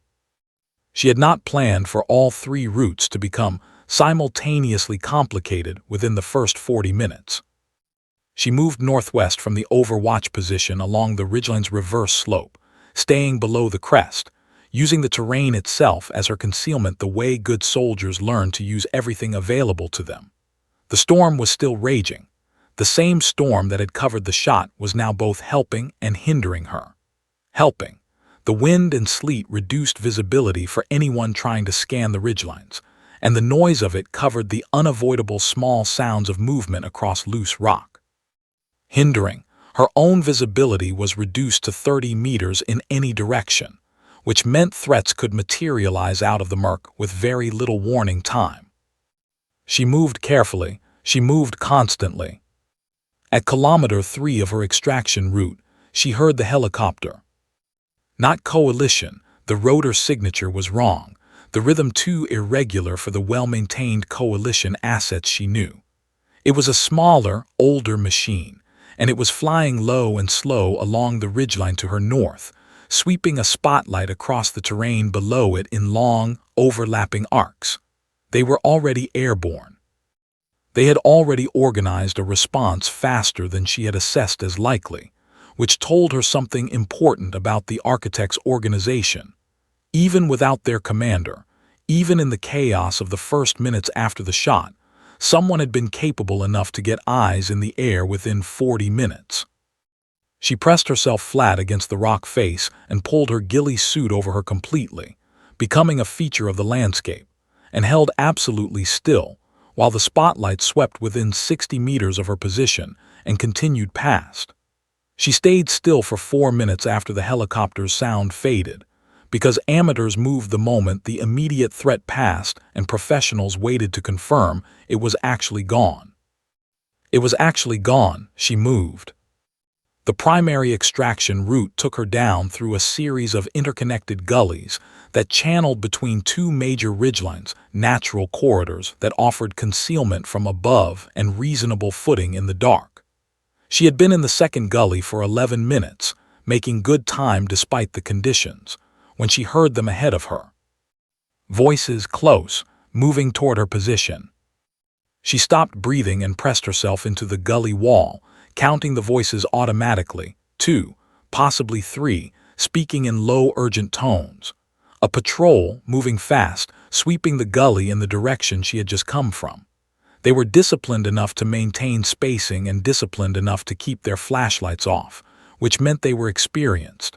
She had not planned for all 3 routes to become simultaneously complicated within the first 40 minutes. She moved northwest from the overwatch position along the ridgeline's reverse slope, staying below the crest, using the terrain itself as her concealment the way good soldiers learn to use everything available to them. The storm was still raging. The same storm that had covered the shot was now both helping and hindering her. Helping. The wind and sleet reduced visibility for anyone trying to scan the ridgelines, and the noise of it covered the unavoidable small sounds of movement across loose rock. Hindering. Her own visibility was reduced to 30 meters in any direction, which meant threats could materialize out of the murk with very little warning time. She moved carefully. She moved constantly. At kilometer 3 of her extraction route, she heard the helicopter. Not coalition, the rotor signature was wrong, the rhythm too irregular for the well-maintained coalition assets she knew. It was a smaller, older machine, and it was flying low and slow along the ridgeline to her north, sweeping a spotlight across the terrain below it in long, overlapping arcs. They were already airborne. They had already organized a response faster than she had assessed as likely, which told her something important about the architect's organization. Even without their commander, even in the chaos of the first minutes after the shot, someone had been capable enough to get eyes in the air within 40 minutes. She pressed herself flat against the rock face and pulled her ghillie suit over her completely, becoming a feature of the landscape, and held absolutely still, while the spotlight swept within 60 meters of her position and continued past. She stayed still for 4 minutes after the helicopter's sound faded, because amateurs moved the moment the immediate threat passed and professionals waited to confirm it was actually gone. It was actually gone, she moved. The primary extraction route took her down through a series of interconnected gullies that channeled between 2 major ridgelines, natural corridors that offered concealment from above and reasonable footing in the dark. She had been in the second gully for 11 minutes, making good time despite the conditions, when she heard them ahead of her. Voices close, moving toward her position. She stopped breathing and pressed herself into the gully wall, counting the voices automatically, 2, possibly 3, speaking in low, urgent tones. A patrol, moving fast, sweeping the gully in the direction she had just come from. They were disciplined enough to maintain spacing and disciplined enough to keep their flashlights off, which meant they were experienced.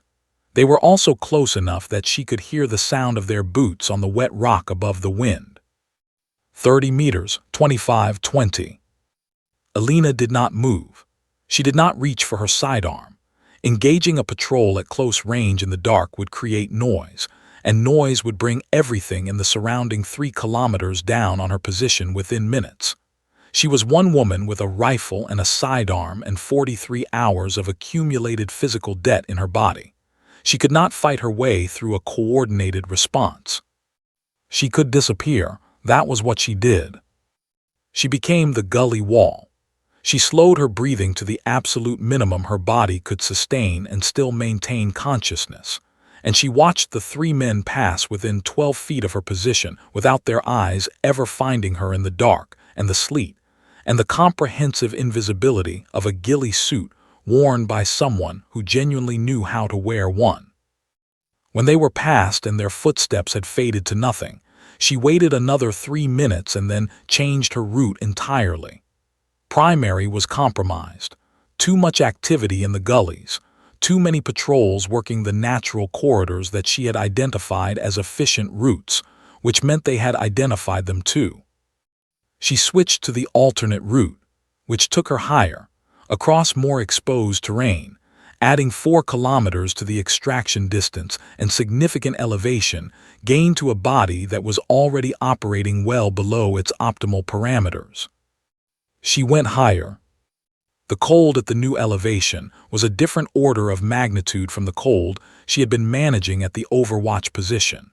They were also close enough that she could hear the sound of their boots on the wet rock above the wind. 30 meters, 25-20. Alina did not move. She did not reach for her sidearm. Engaging a patrol at close range in the dark would create noise, and noise would bring everything in the surrounding 3 kilometers down on her position within minutes. She was one woman with a rifle and a sidearm and 43 hours of accumulated physical debt in her body. She could not fight her way through a coordinated response. She could disappear. That was what she did. She became the gully wall. She slowed her breathing to the absolute minimum her body could sustain and still maintain consciousness, and she watched the 3 men pass within 12 feet of her position without their eyes ever finding her in the dark and the sleet, and the comprehensive invisibility of a ghillie suit worn by someone who genuinely knew how to wear one. When they were past and their footsteps had faded to nothing, she waited another 3 minutes and then changed her route entirely. Primary was compromised. Too much activity in the gullies. Too many patrols working the natural corridors that she had identified as efficient routes, which meant they had identified them too. She switched to the alternate route, which took her higher, across more exposed terrain, adding 4 kilometers to the extraction distance and significant elevation gained to a body that was already operating well below its optimal parameters. She went higher. The cold at the new elevation was a different order of magnitude from the cold she had been managing at the overwatch position.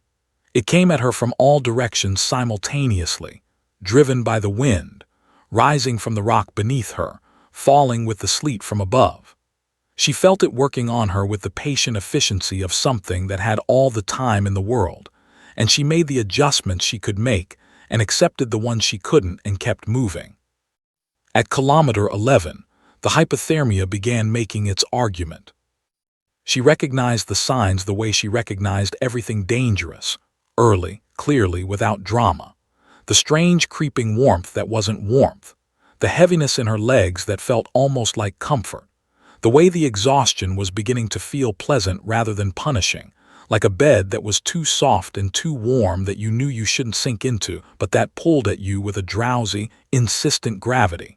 It came at her from all directions simultaneously, driven by the wind, rising from the rock beneath her, falling with the sleet from above. She felt it working on her with the patient efficiency of something that had all the time in the world, and she made the adjustments she could make and accepted the ones she couldn't and kept moving. At kilometer 11, the hypothermia began making its argument. She recognized the signs the way she recognized everything dangerous, early, clearly, without drama. The strange creeping warmth that wasn't warmth. The heaviness in her legs that felt almost like comfort. The way the exhaustion was beginning to feel pleasant rather than punishing, like a bed that was too soft and too warm that you knew you shouldn't sink into, but that pulled at you with a drowsy, insistent gravity.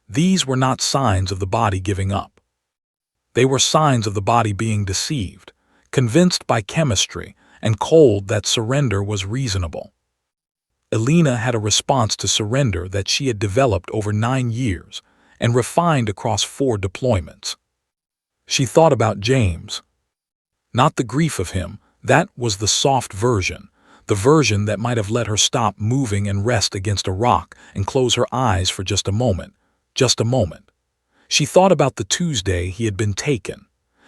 These were not signs of the body giving up. They were signs of the body being deceived, convinced by chemistry, and cold that surrender was reasonable. Alina had a response to surrender that she had developed over 9 years and refined across 4 deployments. She thought about James. Not the grief of him, that was the soft version, the version that might have let her stop moving and rest against a rock and close her eyes for just a moment. Just a moment. She thought about the Tuesday he had been taken.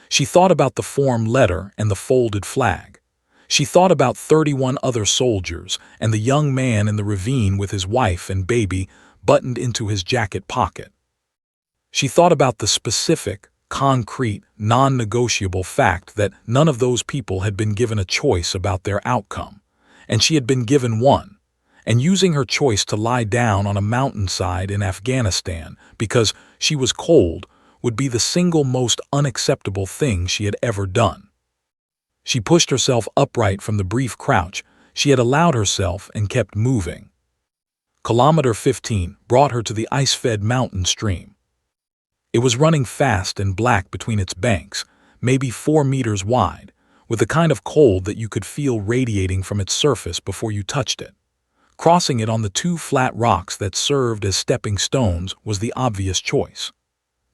She thought about the form letter and the folded flag. She thought about 31 other soldiers and the young man in the ravine with his wife and baby buttoned into his jacket pocket. She thought about the specific, concrete, non-negotiable fact that none of those people had been given a choice about their outcome, and she had been given one. And using her choice to lie down on a mountainside in Afghanistan because she was cold would be the single most unacceptable thing she had ever done. She pushed herself upright from the brief crouch she had allowed herself and kept moving. Kilometer 15 brought her to the ice-fed mountain stream. It was running fast and black between its banks, maybe 4 meters wide, with the kind of cold that you could feel radiating from its surface before you touched it. Crossing it on the 2 flat rocks that served as stepping stones was the obvious choice.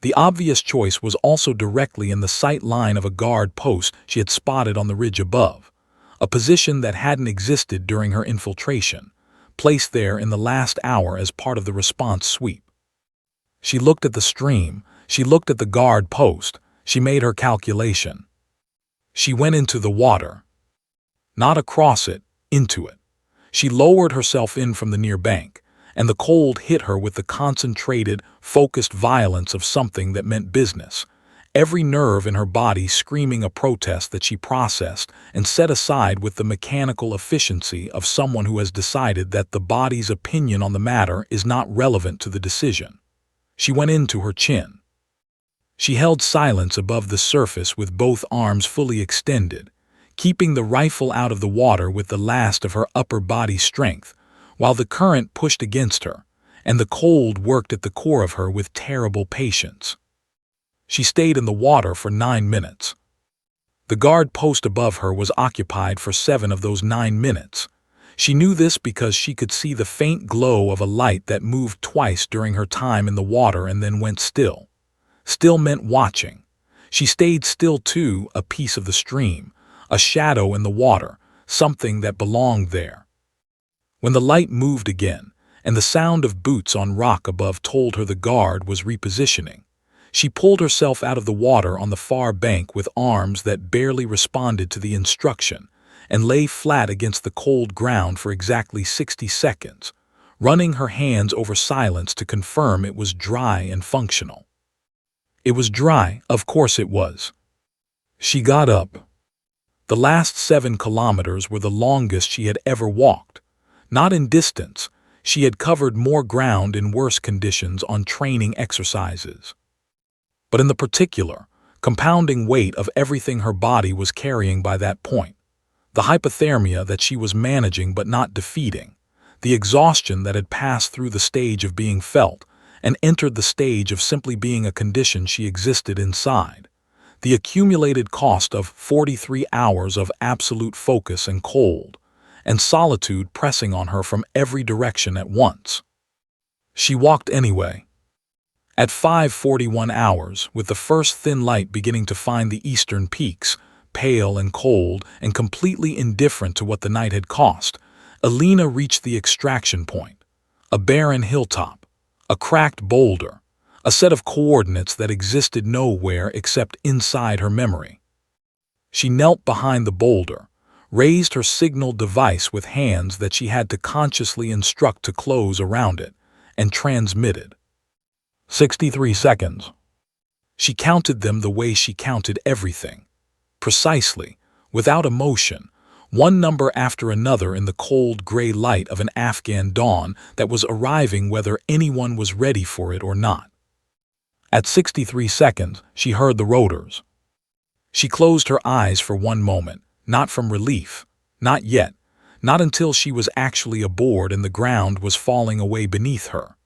The obvious choice was also directly in the sight line of a guard post she had spotted on the ridge above, a position that hadn't existed during her infiltration, placed there in the last hour as part of the response sweep. She looked at the stream, she looked at the guard post, she made her calculation. She went into the water. Not across it, into it. She lowered herself in from the near bank, and the cold hit her with the concentrated, focused violence of something that meant business, every nerve in her body screaming a protest that she processed and set aside with the mechanical efficiency of someone who has decided that the body's opinion on the matter is not relevant to the decision. She went into her chin. She held silence above the surface with both arms fully extended, keeping the rifle out of the water with the last of her upper body strength, while the current pushed against her, and the cold worked at the core of her with terrible patience. She stayed in the water for 9 minutes. The guard post above her was occupied for 7 of those 9 minutes. She knew this because she could see the faint glow of a light that moved twice during her time in the water and then went still. Still meant watching. She stayed still too, a piece of the stream, a shadow in the water, something that belonged there. When the light moved again, and the sound of boots on rock above told her the guard was repositioning, she pulled herself out of the water on the far bank with arms that barely responded to the instruction and lay flat against the cold ground for exactly 60 seconds, running her hands over silence to confirm it was dry and functional. It was dry, of course it was. She got up. The last 7 kilometers were the longest she had ever walked. Not in distance, she had covered more ground in worse conditions on training exercises. But in the particular, compounding weight of everything her body was carrying by that point, the hypothermia that she was managing but not defeating, the exhaustion that had passed through the stage of being felt and entered the stage of simply being a condition she existed inside, the accumulated cost of 43 hours of absolute focus and cold, and solitude pressing on her from every direction at once. She walked anyway. At 5:41 hours, with the first thin light beginning to find the eastern peaks, pale and cold and completely indifferent to what the night had cost, Alina reached the extraction point, a barren hilltop, a cracked boulder, a set of coordinates that existed nowhere except inside her memory. She knelt behind the boulder, raised her signal device with hands that she had to consciously instruct to close around it, and transmitted. 63 seconds. She counted them the way she counted everything. Precisely, without emotion, one number after another in the cold gray light of an Afghan dawn that was arriving whether anyone was ready for it or not. At 63 seconds, she heard the rotors. She closed her eyes for one moment, not from relief, not yet, not until she was actually aboard and the ground was falling away beneath her.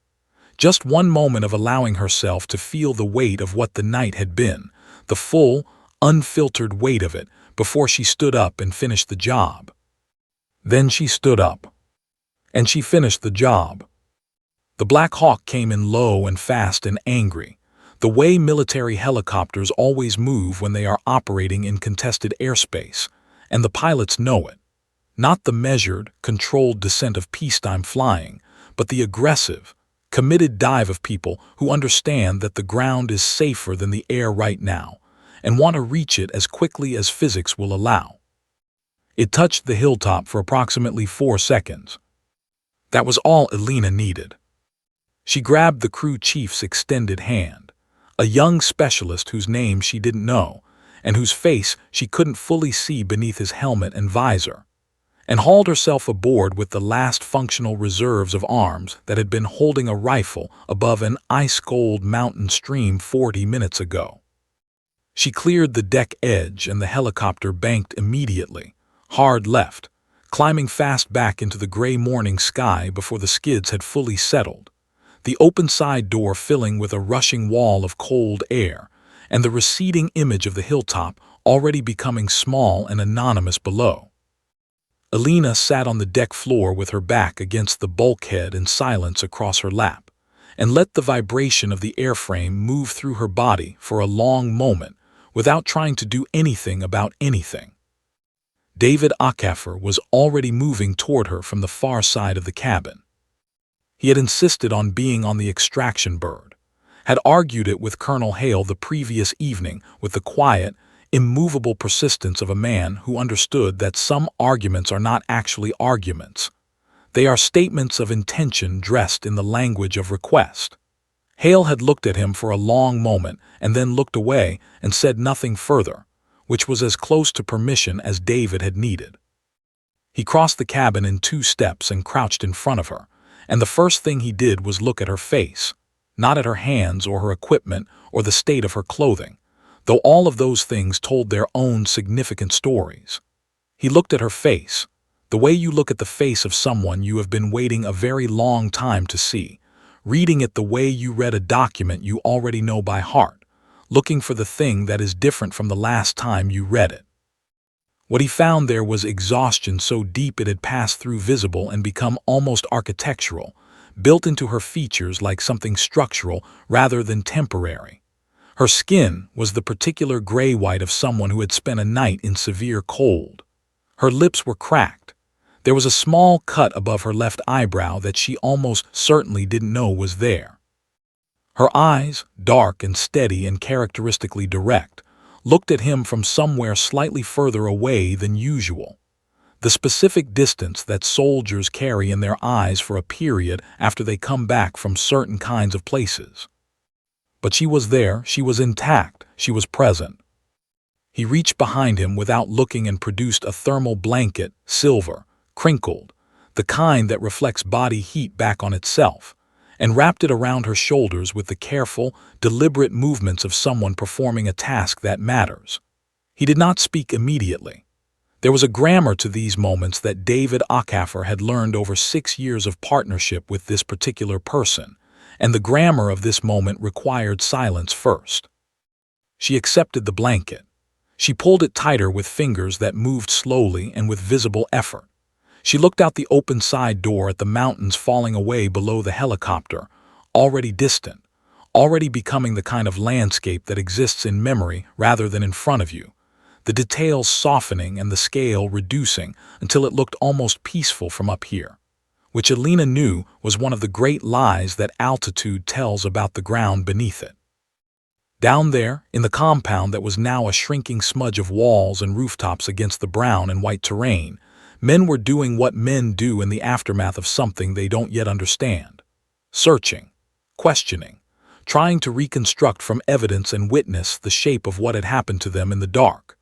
Just one moment of allowing herself to feel the weight of what the night had been, the full, unfiltered weight of it, before she stood up and finished the job. Then she stood up. And she finished the job. The Black Hawk came in low and fast and angry, the way military helicopters always move when they are operating in contested airspace, and the pilots know it. Not the measured, controlled descent of peacetime flying, but the aggressive, committed dive of people who understand that the ground is safer than the air right now and want to reach it as quickly as physics will allow. It touched the hilltop for approximately 4 seconds. That was all Alina needed. She grabbed the crew chief's extended hand, a young specialist whose name she didn't know and whose face she couldn't fully see beneath his helmet and visor, and hauled herself aboard with the last functional reserves of arms that had been holding a rifle above an ice-cold mountain stream 40 minutes ago. She cleared the deck edge and the helicopter banked immediately, hard left, climbing fast back into the gray morning sky before the skids had fully settled, the open side door filling with a rushing wall of cold air, and the receding image of the hilltop already becoming small and anonymous below. Alina sat on the deck floor with her back against the bulkhead in silence across her lap, and let the vibration of the airframe move through her body for a long moment without trying to do anything about anything. David Akafer was already moving toward her from the far side of the cabin. He had insisted on being on the extraction bird, had argued it with Colonel Hale the previous evening with the quiet, immovable persistence of a man who understood that some arguments are not actually arguments. They are statements of intention dressed in the language of request. Hale had looked at him for a long moment and then looked away and said nothing further, which was as close to permission as David had needed. He crossed the cabin in 2 steps and crouched in front of her, and the first thing he did was look at her face, not at her hands or her equipment or the state of her clothing, though all of those things told their own significant stories. He looked at her face, the way you look at the face of someone you have been waiting a very long time to see, reading it the way you read a document you already know by heart, looking for the thing that is different from the last time you read it. What he found there was exhaustion so deep it had passed through visible and become almost architectural, built into her features like something structural rather than temporary. Her skin was the particular gray-white of someone who had spent a night in severe cold. Her lips were cracked. There was a small cut above her left eyebrow that she almost certainly didn't know was there. Her eyes, dark and steady and characteristically direct, looked at him from somewhere slightly further away than usual. The specific distance that soldiers carry in their eyes for a period after they come back from certain kinds of places. But she was there, she was intact, she was present. He reached behind him without looking and produced a thermal blanket, silver, crinkled, the kind that reflects body heat back on itself, and wrapped it around her shoulders with the careful, deliberate movements of someone performing a task that matters. He did not speak immediately. There was a grammar to these moments that David Ockhaffer had learned over 6 years of partnership with this particular person, and the grammar of this moment required silence first. She accepted the blanket. She pulled it tighter with fingers that moved slowly and with visible effort. She looked out the open side door at the mountains falling away below the helicopter, already distant, already becoming the kind of landscape that exists in memory rather than in front of you, the details softening and the scale reducing until it looked almost peaceful from up here, which Alina knew was one of the great lies that altitude tells about the ground beneath it. Down there, in the compound that was now a shrinking smudge of walls and rooftops against the brown and white terrain, men were doing what men do in the aftermath of something they don't yet understand. Searching, questioning, trying to reconstruct from evidence and witness the shape of what had happened to them in the dark.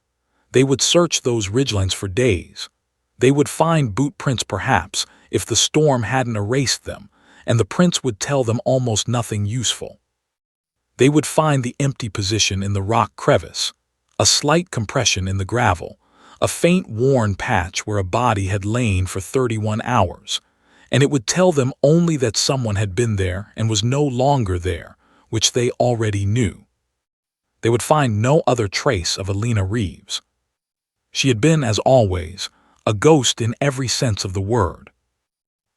They would search those ridgelines for days. They would find boot prints perhaps, if the storm hadn't erased them, and the prints would tell them almost nothing useful. They would find the empty position in the rock crevice, a slight compression in the gravel, a faint worn patch where a body had lain for 31 hours, and it would tell them only that someone had been there and was no longer there, which they already knew. They would find no other trace of Alina Reeves. She had been, as always, a ghost in every sense of the word.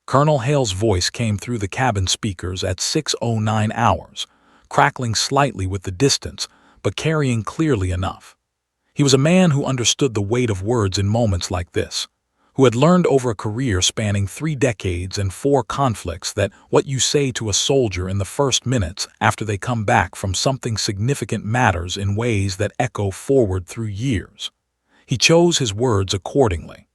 Colonel Hale's voice came through the cabin speakers at 6:09 hours, crackling slightly with the distance, but carrying clearly enough. He was a man who understood the weight of words in moments like this, who had learned over a career spanning 3 decades and 4 conflicts that what you say to a soldier in the first minutes after they come back from something significant matters in ways that echo forward through years. He chose his words accordingly.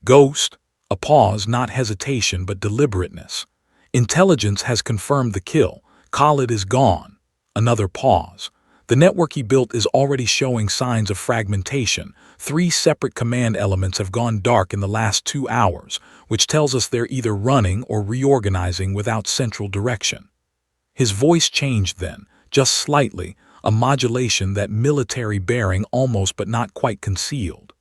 Ghost, a pause, not hesitation but deliberateness. Intelligence has confirmed the kill. Khalid is gone. Another pause. The network he built is already showing signs of fragmentation. 3 separate command elements have gone dark in the last 2 hours, which tells us they're either running or reorganizing without central direction. His voice changed then, just slightly, a modulation that military bearing almost but not quite concealed.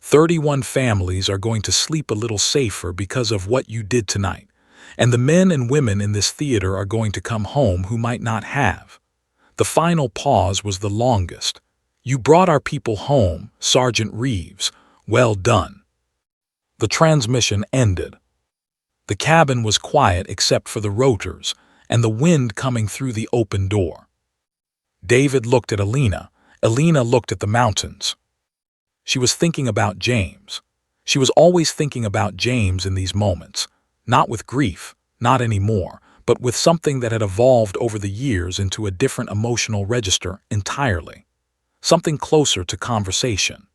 31 families are going to sleep a little safer because of what you did tonight, and the men and women in this theater are going to come home who might not have. The final pause was the longest. You brought our people home, Sergeant Reeves. Well done. The transmission ended. The cabin was quiet except for the rotors and the wind coming through the open door. David looked at Alina. Alina looked at the mountains. She was thinking about James. She was always thinking about James in these moments, not with grief, not anymore, but with something that had evolved over the years into a different emotional register entirely. Something closer to conversation.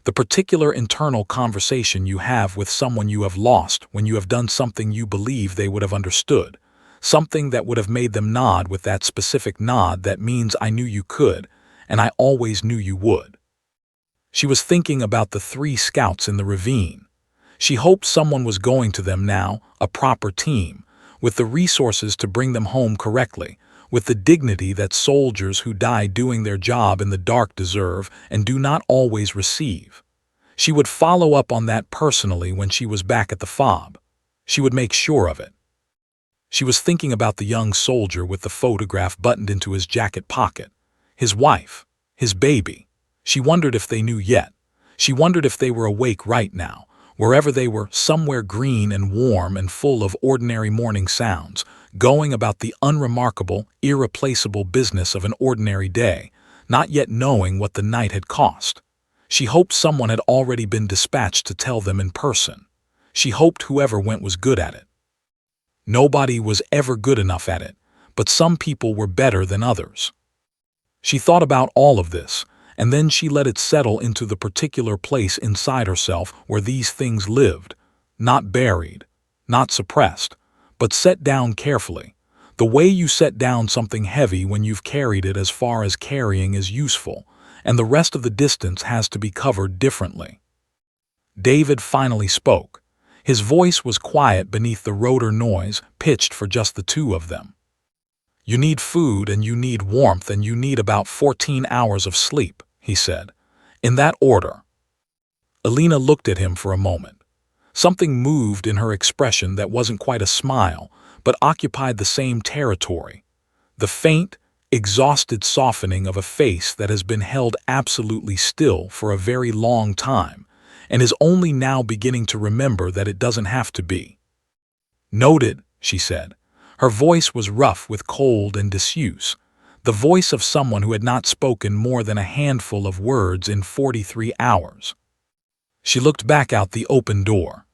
The particular internal conversation you have with someone you have lost when you have done something you believe they would have understood. something that would have made them nod with that specific nod that means I knew you could, and I always knew you would. She was thinking about the 3 scouts in the ravine. She hoped someone was going to them now, a proper team, with the resources to bring them home correctly, with the dignity that soldiers who die doing their job in the dark deserve and do not always receive. She would follow up on that personally when she was back at the FOB. She would make sure of it. She was thinking about the young soldier with the photograph buttoned into his jacket pocket, his wife, his baby. She wondered if they knew yet. She wondered if they were awake right now, wherever they were, somewhere green and warm and full of ordinary morning sounds, going about the unremarkable, irreplaceable business of an ordinary day, not yet knowing what the night had cost. She hoped someone had already been dispatched to tell them in person. She hoped whoever went was good at it. Nobody was ever good enough at it, but some people were better than others. She thought about all of this, and then she let it settle into the particular place inside herself where these things lived, not buried, not suppressed, but set down carefully, the way you set down something heavy when you've carried it as far as carrying is useful, and the rest of the distance has to be covered differently. David finally spoke. His voice was quiet beneath the rotor noise, pitched for just the 2 of them. You need food and you need warmth and you need about 14 hours of sleep, he said. In that order. Alina looked at him for a moment. Something moved in her expression that wasn't quite a smile, but occupied the same territory. The faint, exhausted softening of a face that has been held absolutely still for a very long time, and is only now beginning to remember that it doesn't have to be. Noted, she said. Her voice was rough with cold and disuse, the voice of someone who had not spoken more than a handful of words in 43 hours. She looked back out the open door.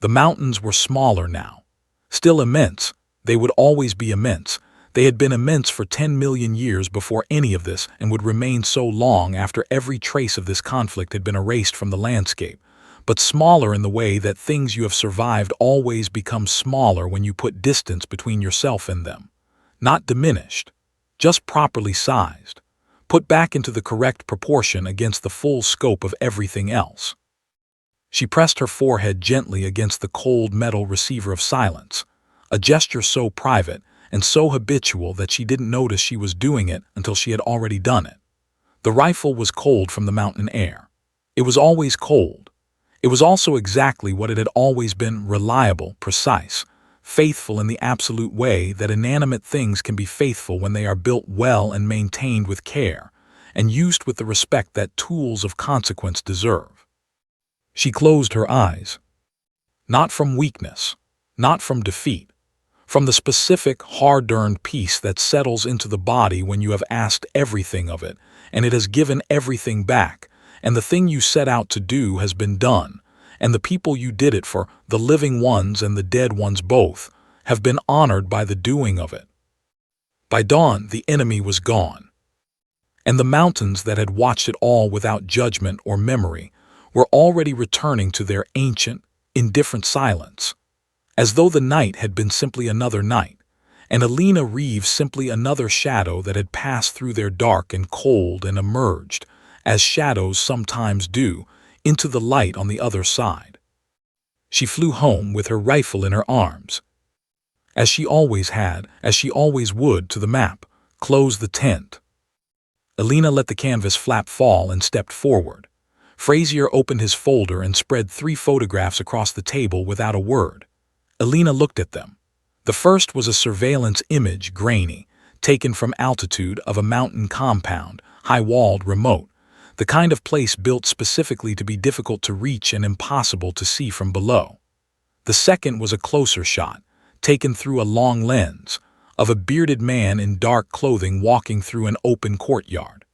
The mountains were smaller now. Still immense, they would always be immense. They had been immense for 10 million years before any of this and would remain so long after every trace of this conflict had been erased from the landscape, but smaller in the way that things you have survived always become smaller when you put distance between yourself and them. Not diminished, just properly sized, put back into the correct proportion against the full scope of everything else. She pressed her forehead gently against the cold metal receiver of silence, a gesture so private and so habitual that she didn't notice she was doing it until she had already done it. The rifle was cold from the mountain air. It was always cold. It was also exactly what it had always been: reliable, precise, faithful in the absolute way that inanimate things can be faithful when they are built well and maintained with care, and used with the respect that tools of consequence deserve. She closed her eyes. Not from weakness, not from defeat, from the specific, hard-earned peace that settles into the body when you have asked everything of it, and it has given everything back, and the thing you set out to do has been done, and the people you did it for, the living ones and the dead ones both, have been honored by the doing of it. By dawn, the enemy was gone, and the mountains that had watched it all without judgment or memory were already returning to their ancient, indifferent silence, as though the night had been simply another night, and Alina Reeves simply another shadow that had passed through their dark and cold and emerged, as shadows sometimes do, into the light on the other side. She flew home with her rifle in her arms, as she always had, as she always would, to the map, closed the tent. Alina let the canvas flap fall and stepped forward. Frazier opened his folder and spread 3 photographs across the table without a word. Alina looked at them. The first was a surveillance image, grainy, taken from altitude of a mountain compound, high-walled, remote, the kind of place built specifically to be difficult to reach and impossible to see from below. The second was a closer shot, taken through a long lens, of a bearded man in dark clothing walking through an open courtyard.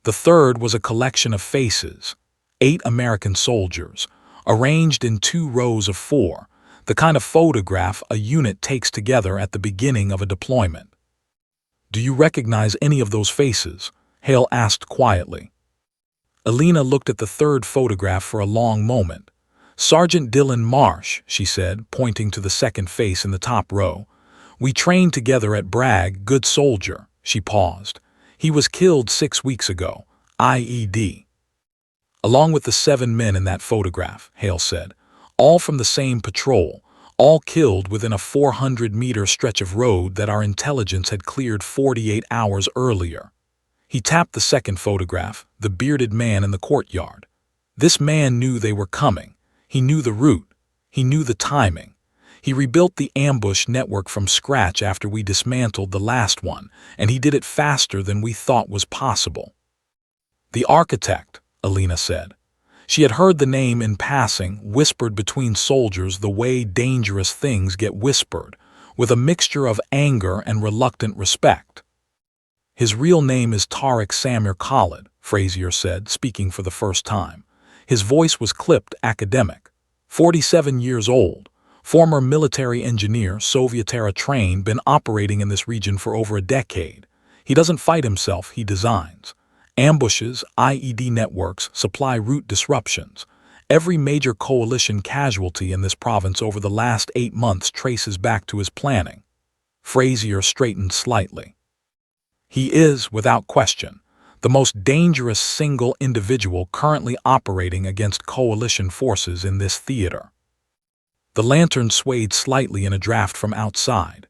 The third was a collection of faces, 8 American soldiers, arranged in 2 rows of 4, the kind of photograph a unit takes together at the beginning of a deployment. "Do you recognize any of those faces?" Hale asked quietly. Alina looked at the third photograph for a long moment. "Sergeant Dylan Marsh," she said, pointing to the second face in the top row. We trained together at Bragg, good soldier. She paused. He was killed 6 weeks ago. IED. Along with the 7 men in that photograph, Hale said. All from the same patrol. All killed within a 400-meter stretch of road that our intelligence had cleared 48 hours earlier. He tapped the second photograph, the bearded man in the courtyard. This man knew they were coming. He knew the route. He knew the timing. He rebuilt the ambush network from scratch after we dismantled the last one, and he did it faster than we thought was possible. The architect, Alina said. She had heard the name in passing, whispered between soldiers the way dangerous things get whispered, with a mixture of anger and reluctant respect. His real name is Tariq Samir Khalid, Frazier said, speaking for the first time. His voice was clipped academic. 47 years old, former military engineer, Soviet-era trained, been operating in this region for over a decade. He doesn't fight himself, he designs. Ambushes, IED networks, supply route disruptions. Every major coalition casualty in this province over the last 8 months traces back to his planning. Frazier straightened slightly. He is, without question, the most dangerous single individual currently operating against coalition forces in this theater. The lantern swayed slightly in a draft from outside.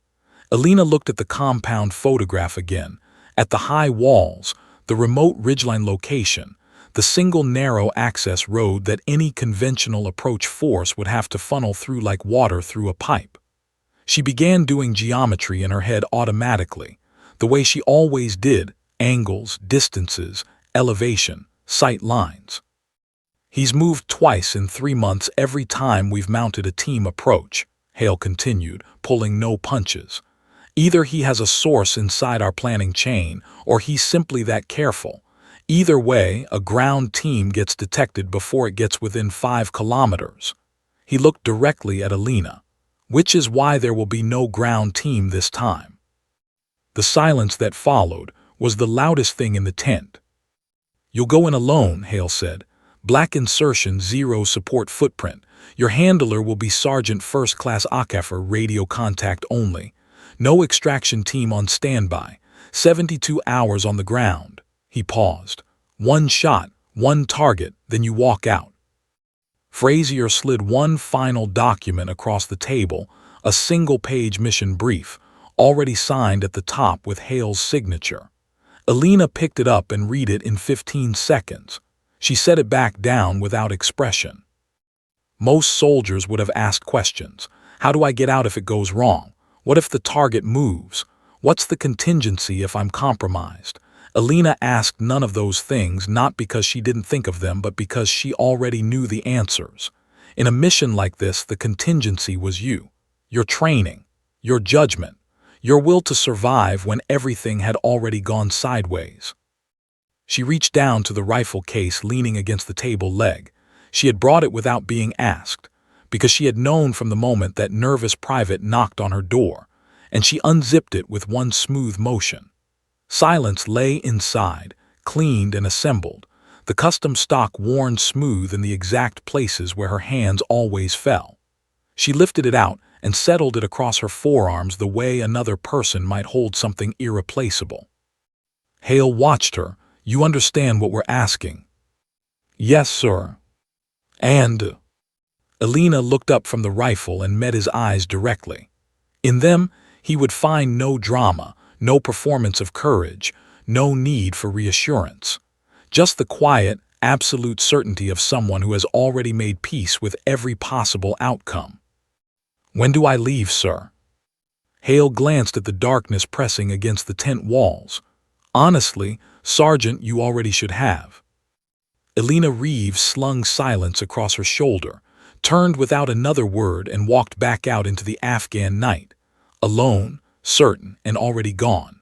Alina looked at the compound photograph again, at the high walls, the remote ridgeline location, the single narrow access road that any conventional approach force would have to funnel through like water through a pipe. She began doing geometry in her head automatically, the way she always did, angles, distances, elevation, sight lines. He's moved twice in 3 months every time we've mounted a team approach, Hale continued, pulling no punches. Either he has a source inside our planning chain, or he's simply that careful. Either way, a ground team gets detected before it gets within 5 kilometers. He looked directly at Alina, which is why there will be no ground team this time. The silence that followed was the loudest thing in the tent. You'll go in alone, Hale said. Black insertion, 0 support footprint. Your handler will be Sergeant First Class Akafer, radio contact only. No extraction team on standby. 72 hours on the ground. He paused. 1 shot, 1 target, then you walk out. Frazier slid one final document across the table, a single-page mission brief, already signed at the top with Hale's signature. Alina picked it up and read it in 15 seconds. She set it back down without expression. Most soldiers would have asked questions. How do I get out if it goes wrong? What if the target moves? What's the contingency if I'm compromised? Alina asked none of those things, not because she didn't think of them, but because she already knew the answers. In a mission like this, the contingency was you. Your training, your judgment, your will to survive when everything had already gone sideways. She reached down to the rifle case leaning against the table leg. She had brought it without being asked, because she had known from the moment that nervous private knocked on her door, and she unzipped it with one smooth motion. Silence lay inside, cleaned and assembled, the custom stock worn smooth in the exact places where her hands always fell. She lifted it out and settled it across her forearms the way another person might hold something irreplaceable. Hale watched her. You understand what we're asking? Yes, sir. And Alina looked up from the rifle and met his eyes directly. In them, he would find no drama, no performance of courage, no need for reassurance. Just the quiet, absolute certainty of someone who has already made peace with every possible outcome. When do I leave, sir? Hale glanced at the darkness pressing against the tent walls. Honestly, Sergeant, you already should have. Alina Reeves slung silence across her shoulder, turned without another word and walked back out into the Afghan night, alone, certain, and already gone.